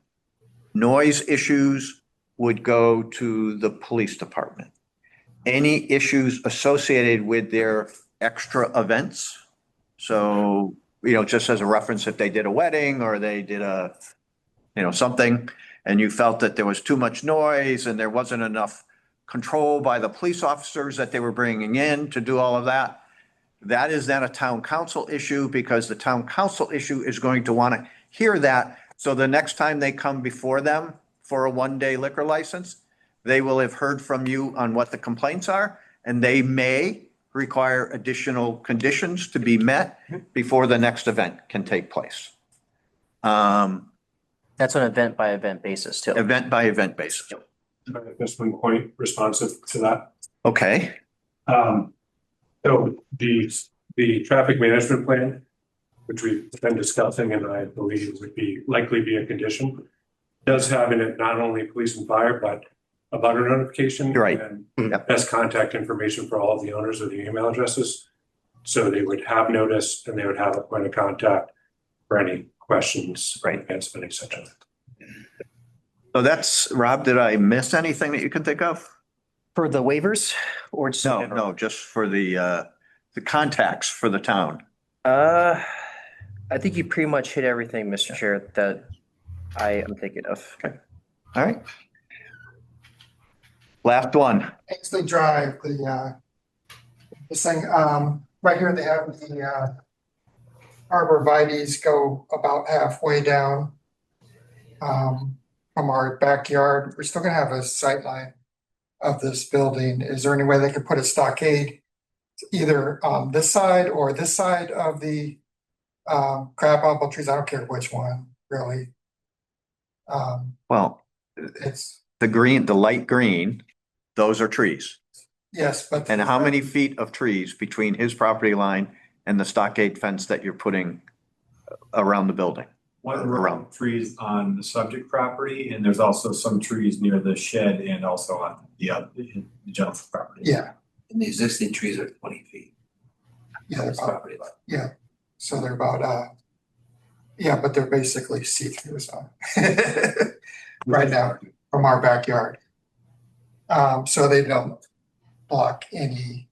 A: Noise issues would go to the police department. Any issues associated with their extra events. So, just as a reference, if they did a wedding or they did something, and you felt that there was too much noise and there wasn't enough control by the police officers that they were bringing in to do all of that, that is then a town council issue because the town council issue is going to want to hear that. So the next time they come before them for a one-day liquor license, they will have heard from you on what the complaints are, and they may require additional conditions to be met before the next event can take place.
D: That's an event by event basis too.
A: Event by event basis.
F: Just one point responsive to that.
A: Okay.
F: So the traffic management plan, which we've been discussing and I believe would likely be a condition, does have in it not only police and fire, but a butter notification.
A: Right.
F: And best contact information for all of the owners of the email addresses. So they would have notice and they would have a point of contact for any questions.
A: Right.
F: Advancement, et cetera.
A: So that's, Rob, did I miss anything that you can think of?
D: For the waivers or just?
A: No, just for the contacts for the town.
D: I think you pretty much hit everything, Mr. Chair, that I am thinking of.
A: Okay. All right. Last one.
U: Ainsley Drive, this thing, right here, they have the arborvitae's go about halfway down from our backyard. We're still gonna have a sight line of this building. Is there any way they could put a stockade either on this side or this side of the crabapple trees? I don't care which one, really.
A: Well,
U: It's,
A: the light green, those are trees.
U: yes, but.
A: And how many feet of trees between his property line and the stockade fence that you're putting around the building?
I: One row of trees on the subject property, and there's also some trees near the shed and also on the general property.
U: Yeah.
H: And the existing trees are 20 feet.
U: Yeah, they're about,
I: Property line.
U: yeah, so they're about, yeah, but they're basically see-through, so. Right now, from our backyard. So they don't block any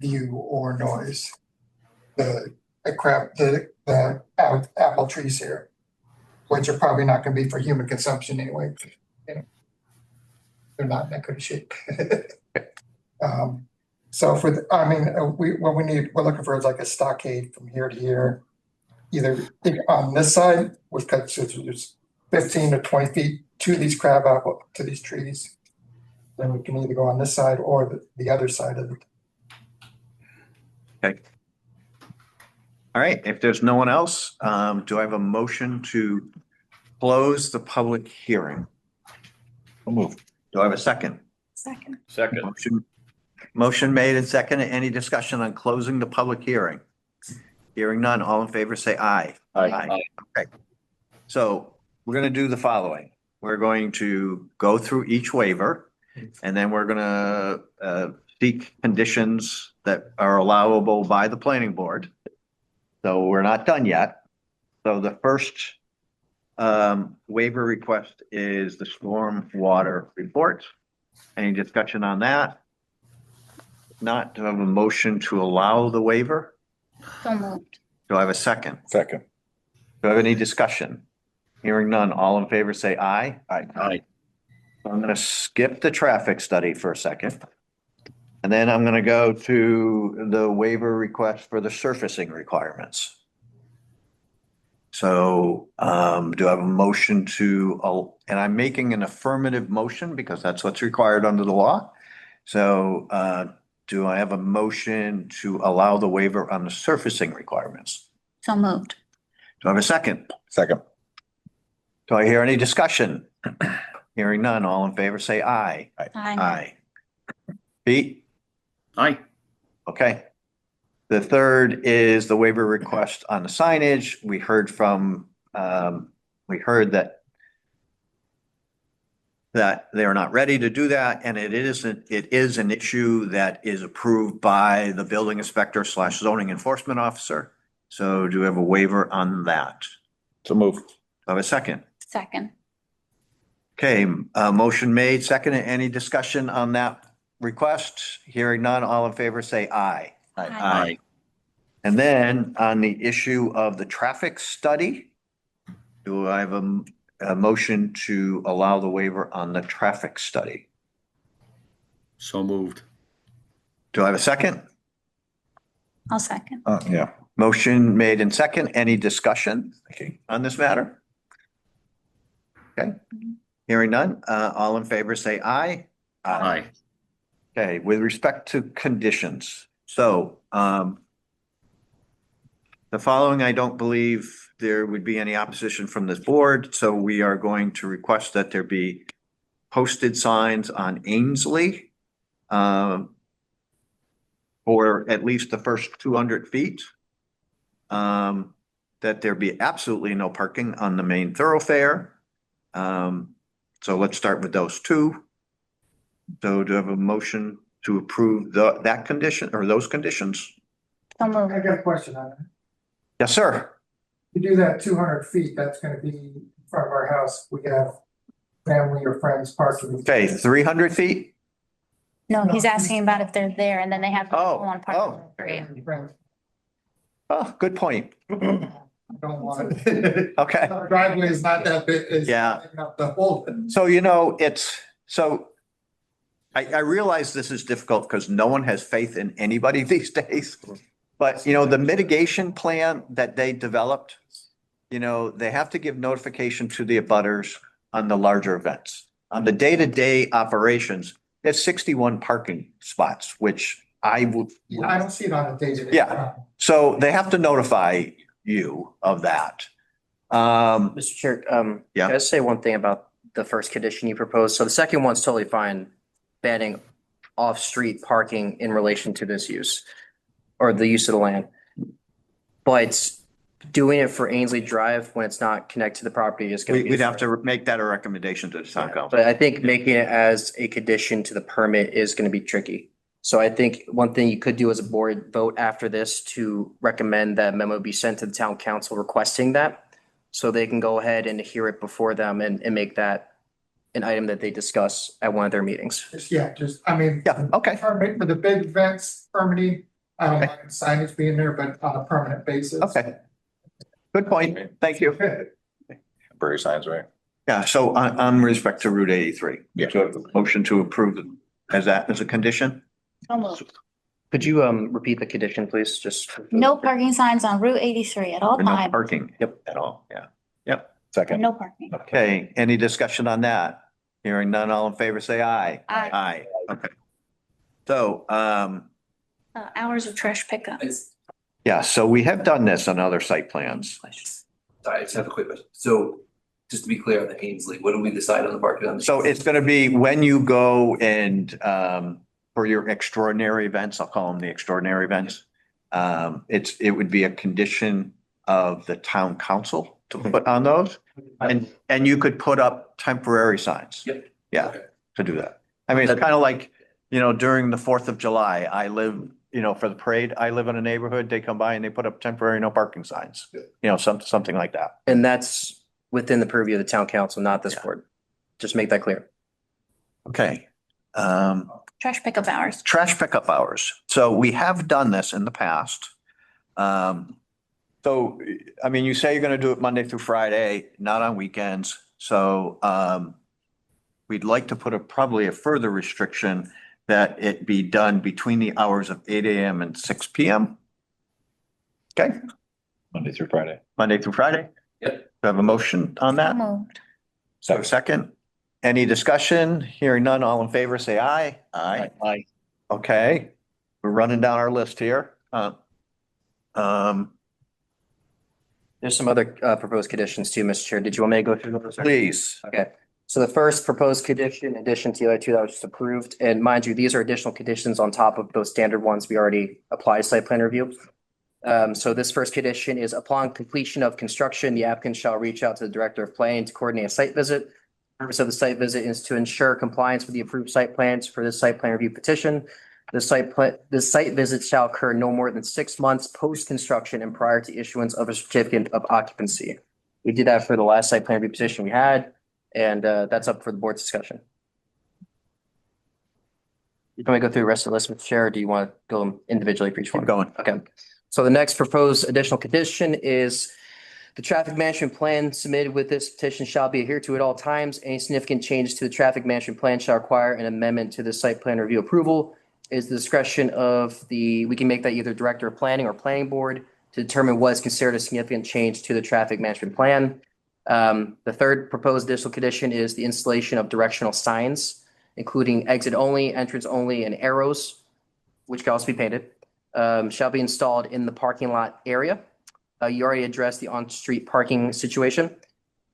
U: view or noise. The apple trees here, which are probably not gonna be for human consumption anyway. You know, they're not in that good shape. So we're looking for is like a stockade from here to here. Either on this side, which cuts there's 15 to 20 feet to these to these trees. Then we can either go on this side or the other side of it.
A: Okay. All right, if there's no one else, do I have a motion to close the public hearing? Move. Do I have a second?
C: Second.
A: Motion made and seconded. Any discussion on closing the public hearing? Hearing none, all in favor, say aye.
S: Aye.
A: Okay. So we're gonna do the following. We're going to go through each waiver, and then we're gonna seek conditions that are allowable by the planning board. So we're not done yet. So the first waiver request is the storm water report. Any discussion on that? Not, do I have a motion to allow the waiver?
C: So moved.
A: Do I have a second?
E: Second.
A: Do I have any discussion? Hearing none, all in favor say aye.
S: Aye.
A: I'm gonna skip the traffic study for a second. And then I'm gonna go to the waiver request for the surfacing requirements. So, do I have a motion and I'm making an affirmative motion because that's what's required under the law. So, do I have a motion to allow the waiver on the surfacing requirements?
C: So moved.
A: Do I have a second?
E: Second.
A: Do I hear any discussion? Hearing none, all in favor, say aye.
C: Aye.
A: Pete?
S: Aye.
A: Okay. The third is the waiver request on the signage. We heard that they are not ready to do that, and it is an issue that is approved by the building inspector / zoning enforcement officer. So do we have a waiver on that?
E: So move.
A: Do I have a second?
C: Second.
A: Okay, motion made, second. Any discussion on that request? Hearing none, all in favor say aye.
S: Aye.
A: And then on the issue of the traffic study, do I have a motion to allow the waiver on the traffic study?
S: So moved.
A: Do I have a second?
C: I'll second.
E: Yeah.
A: Motion made in second. Any discussion on this matter? Okay, hearing none. All in favor, say aye.
S: Aye.
A: Okay, with respect to conditions, so, the following, I don't believe there would be any opposition from this board, so we are going to request that there be posted signs on Ainsley, for at least the first 200 feet. That there be absolutely no parking on the main thoroughfare. So let's start with those two. So do you have a motion to approve that condition or those conditions?
C: So moved.
U: I got a question on that.
A: Yes, sir.
U: You do that 200 feet, that's gonna be in front of our house. We have family or friends parking.
A: Okay, 300 feet?
C: No, he's asking about if they're there and then they have to go on parking.
A: Oh, good point.
U: Don't want it.
A: Okay.
U: Our driveway is not that big. It's
A: Yeah.
U: big enough to hold it.
A: So, I realize this is difficult because no one has faith in anybody these days. But, the mitigation plan that they developed, they have to give notification to the abutters on the larger events. On the day-to-day operations, there's 61 parking spots, which I would.
U: Yeah, I don't see it on a day-to-day.
A: Yeah, so they have to notify you of that.
D: Mr. Chair,
A: Yeah.
D: can I say one thing about the first condition you proposed? So the second one's totally fine, banning off-street parking in relation to this use or the use of the land. But doing it for Ainsley Drive when it's not connected to the property is going to be.
A: We'd have to make that a recommendation to the town council.
D: But I think making it as a condition to the permit is going to be tricky. So I think one thing you could do as a board vote after this to recommend that memo be sent to the town council requesting that. So they can go ahead and hear it before them and make that an item that they discuss at one of their meetings.
U: Yeah,
A: okay.
U: Permit for the big events, permitting, I don't mind signage being there, but on a permanent basis.
A: Okay. Good point. Thank you.
E: Temporary signs, right?
A: Yeah, so on respect to Route 83.
E: Yeah.
A: So motion to approve as a condition?
C: So moved.
D: Could you repeat the condition, please? Just.
C: No parking signs on Route 83 at all
A: No
C: times.
A: parking. Yep. At all, yeah. Yep.
E: Second.
C: No parking.
A: Okay, any discussion on that? Hearing none, all in favor, say aye.
C: Aye.
A: Aye, okay. So,
C: Hours of trash pickup.
A: yeah, so we have done this on other site plans.
H: Sorry, I just have a quick question. So just to be clear on the Ainsley, what do we decide on the parking on?
A: So it's gonna be when you go and, for your extraordinary events, I'll call them the extraordinary events. It would be a condition of the town council to put on those. And you could put up temporary signs.
H: Yep.
A: Yeah, to do that. I mean, it's kind of like, during the 4th of July, I live, for the parade, I live in a neighborhood, they come by and they put up temporary no parking signs. Something like that.
D: And that's within the purview of the town council, not this board. Just make that clear.
A: Okay.
C: Trash pickup hours.
A: Trash pickup hours. So we have done this in the past. So, I mean, you say you're gonna do it Monday through Friday, not on weekends. So, we'd like to put probably a further restriction that it be done between the hours of 8 AM and 6 PM. Okay,
E: Monday through Friday.
A: Monday through Friday?
H: Yep.
A: Do I have a motion on that?
C: So moved.
A: So second, any discussion? Hearing none, all in favor, say aye. Aye.
S: Aye.
A: Okay, we're running down our list here.
D: There's some other proposed conditions too, Mr. Chair. Did you want me to go through those?
A: Please.
D: Okay, so the first proposed condition, in addition to the other two that was just approved, and mind you, these are additional conditions on top of those standard ones we already applied site plan review. So this first condition is upon completion of construction, the applicant shall reach out to the director of planning to coordinate a site visit. The purpose of the site visit is to ensure compliance with the approved site plans for this site plan review petition. The site visit shall occur no more than 6 months post-construction and prior to issuance of a certificate of occupancy. We did that for the last site plan review petition we had, and that's up for the board's discussion. You want me to go through the rest of the list, Mr. Chair, or do you want to go individually for each one?
A: Keep going.
D: Okay. So the next proposed additional condition is the traffic management plan submitted with this petition shall be adhered to at all times. Any significant changes to the traffic management plan shall require an amendment to the site plan review approval. is the discretion of we can make that either director of planning or planning board to determine what is considered a significant change to the traffic management plan. The third proposed additional condition is the installation of directional signs, including exit only, entrance only, and arrows, which can also be painted, shall be installed in the parking lot area. You already addressed the on-street parking situation.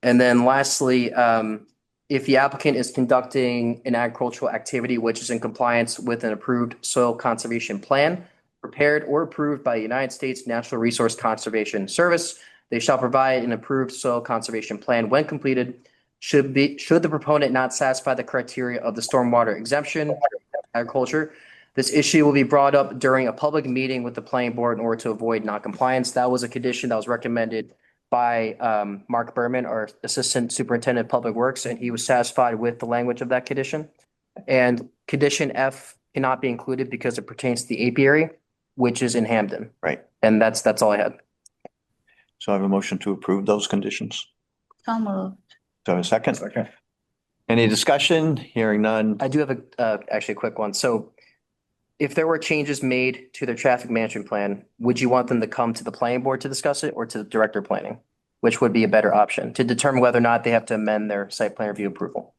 D: And then lastly, if the applicant is conducting an agricultural activity which is in compliance with an approved soil conservation plan, prepared or approved by the United States Natural Resource Conservation Service, they shall provide an approved soil conservation plan when completed. Should the proponent not satisfy the criteria of the stormwater exemption agriculture, this issue will be brought up during a public meeting with the planning board in order to avoid non-compliance. That was a condition that was recommended by Mark Berman, our Assistant Superintendent of Public Works, and he was satisfied with the language of that condition. And condition F cannot be included because it pertains to the apiary, which is in Hamden.
A: Right.
D: And that's all I had.
A: So I have a motion to approve those conditions.
C: So moved.
A: So a second? Second. Any discussion? Hearing none.
D: I do have actually a quick one. So if there were changes made to their traffic management plan, would you want them to come to the planning board to discuss it or to the director of planning? Which would be a better option to determine whether or not they have to amend their site plan review approval?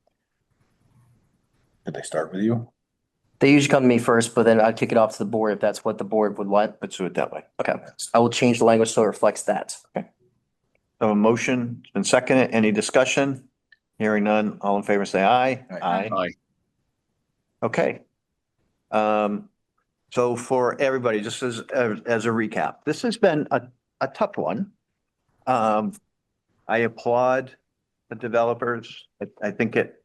E: Did they start with you?
D: They usually come to me first, but then I'd kick it off to the board if that's what the board would want.
A: Let's do it that way.
D: Okay, I will change the language so it reflects that.
A: Okay. So a motion has been seconded. Any discussion? Hearing none. All in favor, say aye.
S: Aye.
A: Okay. So for everybody, just as a recap, this has been a tough one. I applaud the developers. I think it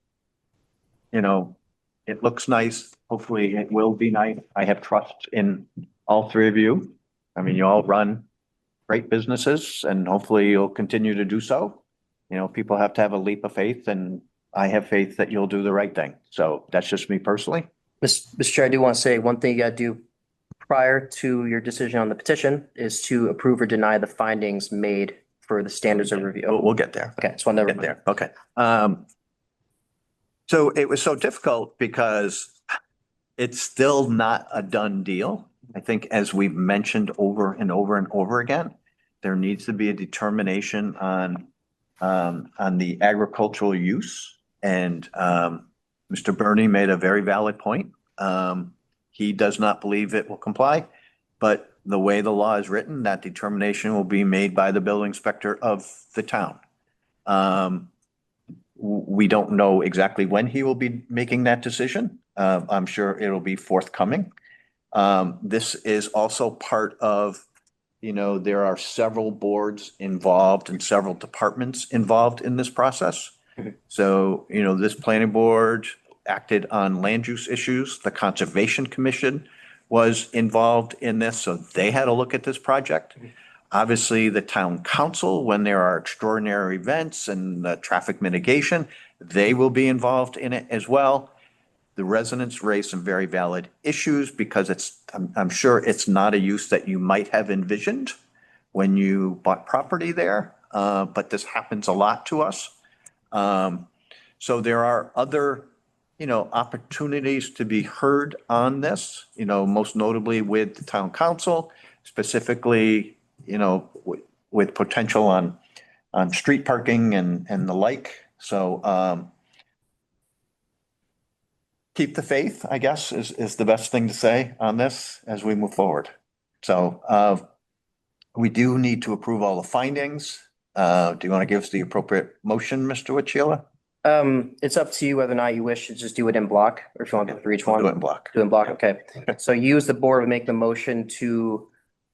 A: looks nice. Hopefully it will be nice. I have trust in all three of you. I mean, you all run great businesses and hopefully you'll continue to do so. People have to have a leap of faith and I have faith that you'll do the right thing. So that's just me personally.
D: Mr. Chair, I do want to say one thing you got to do prior to your decision on the petition is to approve or deny the findings made for the standards of review.
A: We'll get there.
D: Okay, so I'll never
A: Get there. Okay. So it was so difficult because it's still not a done deal. I think as we've mentioned over and over and over again, there needs to be a determination on the agricultural use. And Mr. Bernie made a very valid point. He does not believe it will comply, but the way the law is written, that determination will be made by the building inspector of the town. We don't know exactly when he will be making that decision. I'm sure it'll be forthcoming. This is also part of, there are several boards involved and several departments involved in this process. So, this planning board acted on land use issues. The Conservation Commission was involved in this, so they had a look at this project. Obviously, the town council, when there are extraordinary events and traffic mitigation, they will be involved in it as well. The residents raised some very valid issues because I'm sure it's not a use that you might have envisioned when you bought property there, but this happens a lot to us. So there are other, opportunities to be heard on this, most notably with the town council, specifically, with potential on street parking and the like. So, keep the faith, I guess, is the best thing to say on this as we move forward. So, we do need to approve all the findings. Do you want to give us the appropriate motion, Mr. Wachila?
D: It's up to you whether or not you wish to just do it in block or if you want to go through each one.
A: Do it in block.
D: Do it in block, okay. So you as the board would make the motion to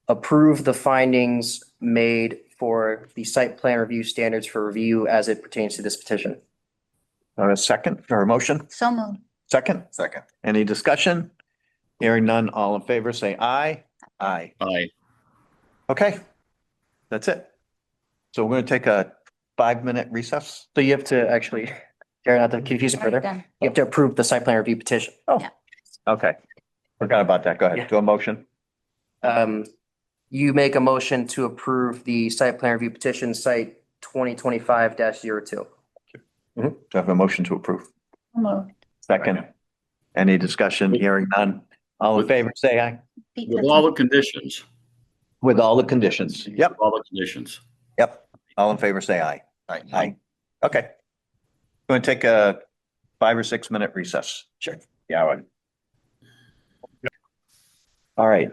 D: approve the findings made for the site plan review standards for review as it pertains to this petition.
A: A second or a motion?
C: So moved.
A: Second?
E: Second.
A: Any discussion? Hearing none, all in favor, say aye. Aye.
S: Aye.
A: Okay, that's it. So we're going to take a 5-minute recess.
D: So you have to actually, Jared, not to confuse it further,
C: Done.
D: you have to approve the site plan review petition.
A: Okay. Forgot about that. Go ahead.
D: Yeah.
A: Do a motion.
D: You make a motion to approve the site plan review petition site 2025-02.
A: Do I have a motion to approve?
C: So moved.
A: Second. Any discussion? Hearing none. All in favor, say aye.
S: With all the conditions.
A: With all the conditions. Yep,
S: With all the conditions.
A: yep. All in favor, say aye. Aye. Okay. Going to take a 5 or 6 minute recess. Sure. Yeah. All right,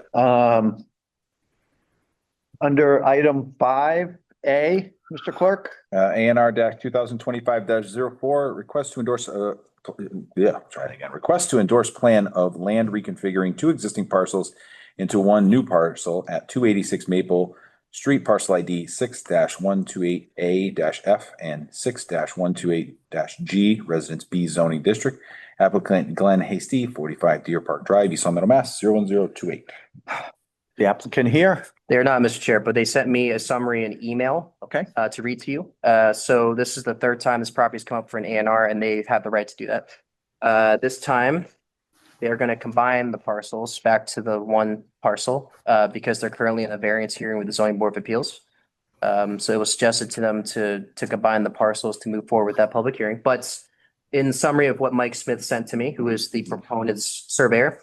A: under item 5A, Mr. Clerk?
E: ANR 2025 4 request to endorse, request to endorse plan of land reconfiguring 2 existing parcels into 1 new parcel at 286 Maple Street, parcel ID 6-128A-F and 6-128-G, Residence B zoning district. Applicant Glenn Hasty, 45 Deer Park Drive, East Long Meadow, Mass. 01028.
A: The applicant here?
D: They're not, Mr. Chair, but they sent me a summary and email.
A: Okay.
D: To read to you. So this is the 3rd time this property's come up for an A&R and they have the right to do that. This time, they're going to combine the parcels back to the 1 parcel, because they're currently in a variance hearing with the zoning board of appeals. So it was suggested to them to combine the parcels to move forward with that public hearing. But in summary of what Mike Smith sent to me, who is the proponent's surveyor,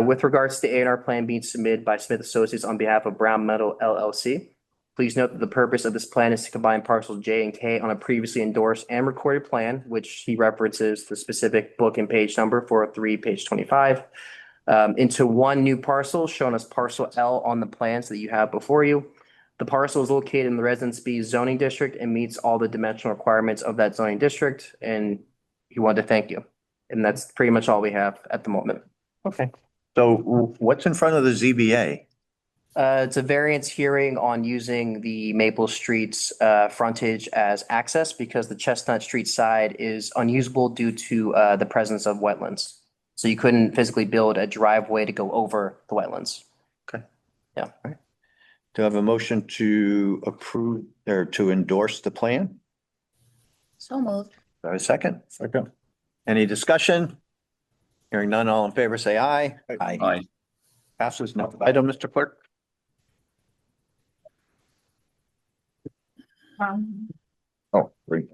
D: with regards to the A&R plan being submitted by Smith Associates on behalf of Brown Metal LLC, please note that the purpose of this plan is to combine parcels J and K on a previously endorsed and recorded plan, which he references the specific book and page number 403, page 25, into 1 new parcel shown as parcel L on the plans that you have before you. The parcel is located in the Residence B zoning district and meets all the dimensional requirements of that zoning district. And he wanted to thank you. And that's pretty much all we have at the moment.
A: Okay. So what's in front of the ZBA?
D: It's a variance hearing on using the Maple Street's frontage as access because the Chestnut Street side is unusable due to the presence of wetlands. So you couldn't physically build a driveway to go over the wetlands.
A: Okay.
D: Yeah.
A: Do I have a motion to approve or to endorse the plan?
C: So moved.
A: Do I have a second?
E: Second.
A: Any discussion? Hearing none, all in favor, say aye.
S: Aye.
A: Passes. Next item, Mr. Clerk.
E: Oh, great.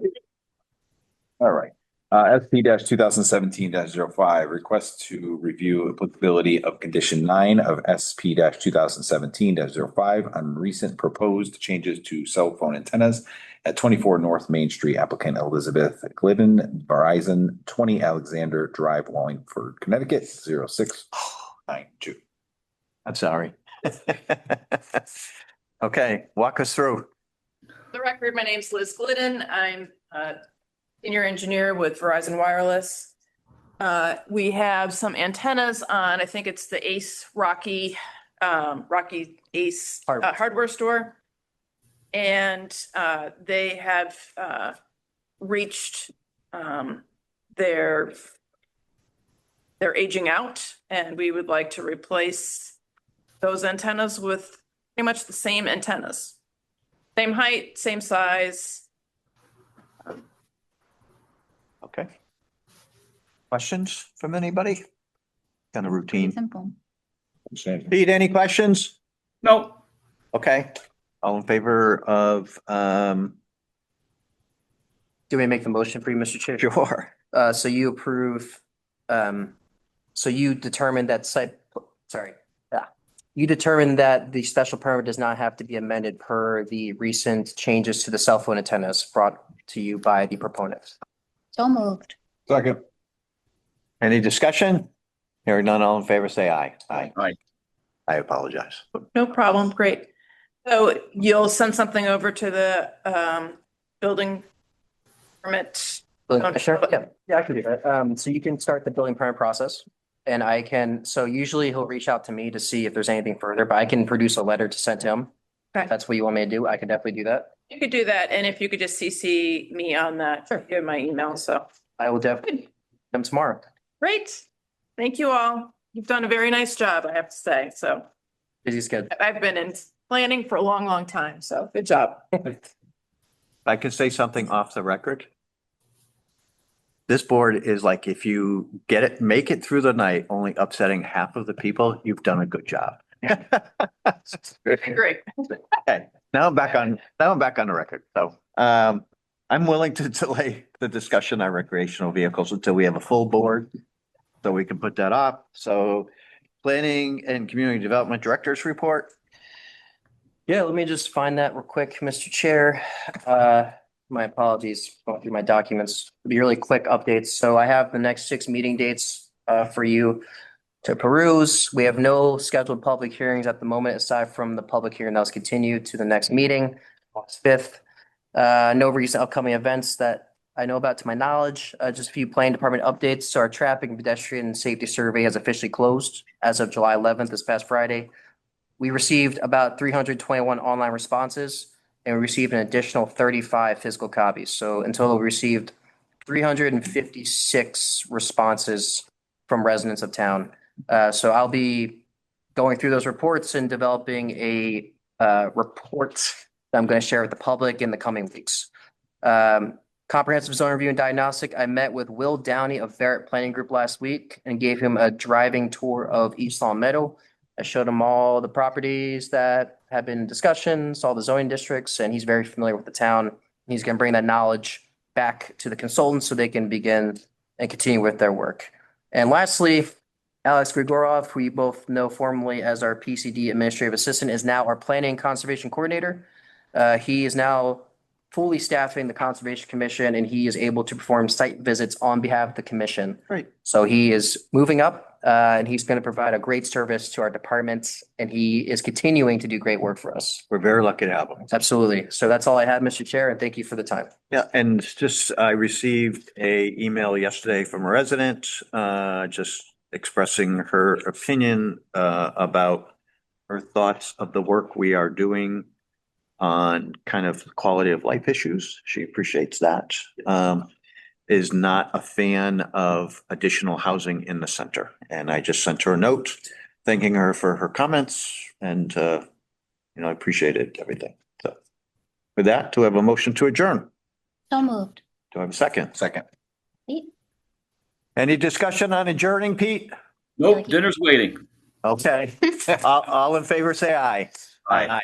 E: All right. SP 2017-05, request to review applicability of condition 9 of SP 2017-05 on recent proposed changes to cell phone antennas at 24 North Main Street. Applicant Elizabeth Glidden, Verizon, 20 Alexander Drive, Wallingford, Connecticut, 06092.
A: I'm sorry. Okay, walk us through.
B: The record, my name's Liz Glidden. I'm a senior engineer with Verizon Wireless. We have some antennas on, I think it's the Ace Rocky Ace hardware store. And they have reached their aging out, and we would like to replace those antennas with pretty much the same antennas. Same height, same size.
A: Okay. Questions from anybody? Kind of routine.
C: Simple.
A: Pete, any questions?
S: No.
A: Okay. All in favor of,
D: Do we make the motion for you, Mr. Chair?
A: Sure.
D: So you approve, so you determined that you determined that the special permit does not have to be amended per the recent changes to the cell phone antennas brought to you by the proponent.
C: So moved.
E: Second.
A: Any discussion? Hearing none, all in favor, say aye. Aye.
S: Aye.
A: I apologize.
B: No problem, great. So you'll send something over to the building permit?
D: Sure, yeah, I can do that. So you can start the building permit process. And I can, so usually he'll reach out to me to see if there's anything further, but I can produce a letter to send to him.
B: Okay.
D: If that's what you want me to do, I can definitely do that.
B: You could do that, and if you could just CC me on that, you have my email, so.
D: I will definitely them tomorrow.
B: Great, thank you all. You've done a very nice job, I have to say, so.
D: Busy schedule.
B: I've been in planning for a long, long time, so good job.
A: I can say something off the record. This board is like, if you get it, make it through the night, only upsetting half of the people, you've done a good job.
B: Great.
A: Okay, now I'm back on the record. So, I'm willing to delay the discussion on recreational vehicles until we have a full board. So we can put that off. So Planning and Community Development Director's Report.
D: Yeah, let me just find that real quick, Mr. Chair. My apologies, going through my documents. It'll be really quick updates. So I have the next 6 meeting dates for you to peruse. We have no scheduled public hearings at the moment, aside from the public hearing that was continued to the next meeting, August 5th. No recent upcoming events that I know about to my knowledge. Just a few planning department updates. So our traffic and pedestrian safety survey has officially closed as of July 11th, this past Friday. We received about 321 online responses, and we received an additional 35 physical copies. So in total, we received 356 responses from residents of town. So I'll be going through those reports and developing a report that I'm going to share with the public in the coming weeks. Comprehensive zone review and diagnostic. I met with Will Downey of Barrett Planning Group last week and gave him a driving tour of East Long Meadow. I showed him all the properties that have been in discussion, saw the zoning districts, and he's very familiar with the town. He's going to bring that knowledge back to the consultants so they can begin and continue with their work. And lastly, Alex Grigorov, who you both know formally as our PCD administrative assistant, is now our planning and conservation coordinator. He is now fully staffing the Conservation Commission, and he is able to perform site visits on behalf of the commission.
A: Great.
D: So he is moving up, and he's going to provide a great service to our departments, and he is continuing to do great work for us.
A: We're very lucky to have him.
D: Absolutely. So that's all I have, Mr. Chair, and thank you for the time.
A: Yeah, and just, I received a email yesterday from a resident, just expressing her opinion, about her thoughts of the work we are doing on kind of quality of life issues. She appreciates that. Is not a fan of additional housing in the center. And I just sent her a note thanking her for her comments and, I appreciated everything. So with that, do I have a motion to adjourn?
C: So moved.
A: Do I have a second?
E: Second.
C: Pete?
A: Any discussion on adjourning, Pete?
S: Nope, dinner's waiting.
A: Okay. All in favor, say aye.
S: Aye.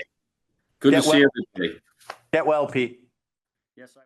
S: Good to
A: Get
S: see everybody.
A: Get well, Pete.
S: Yes, I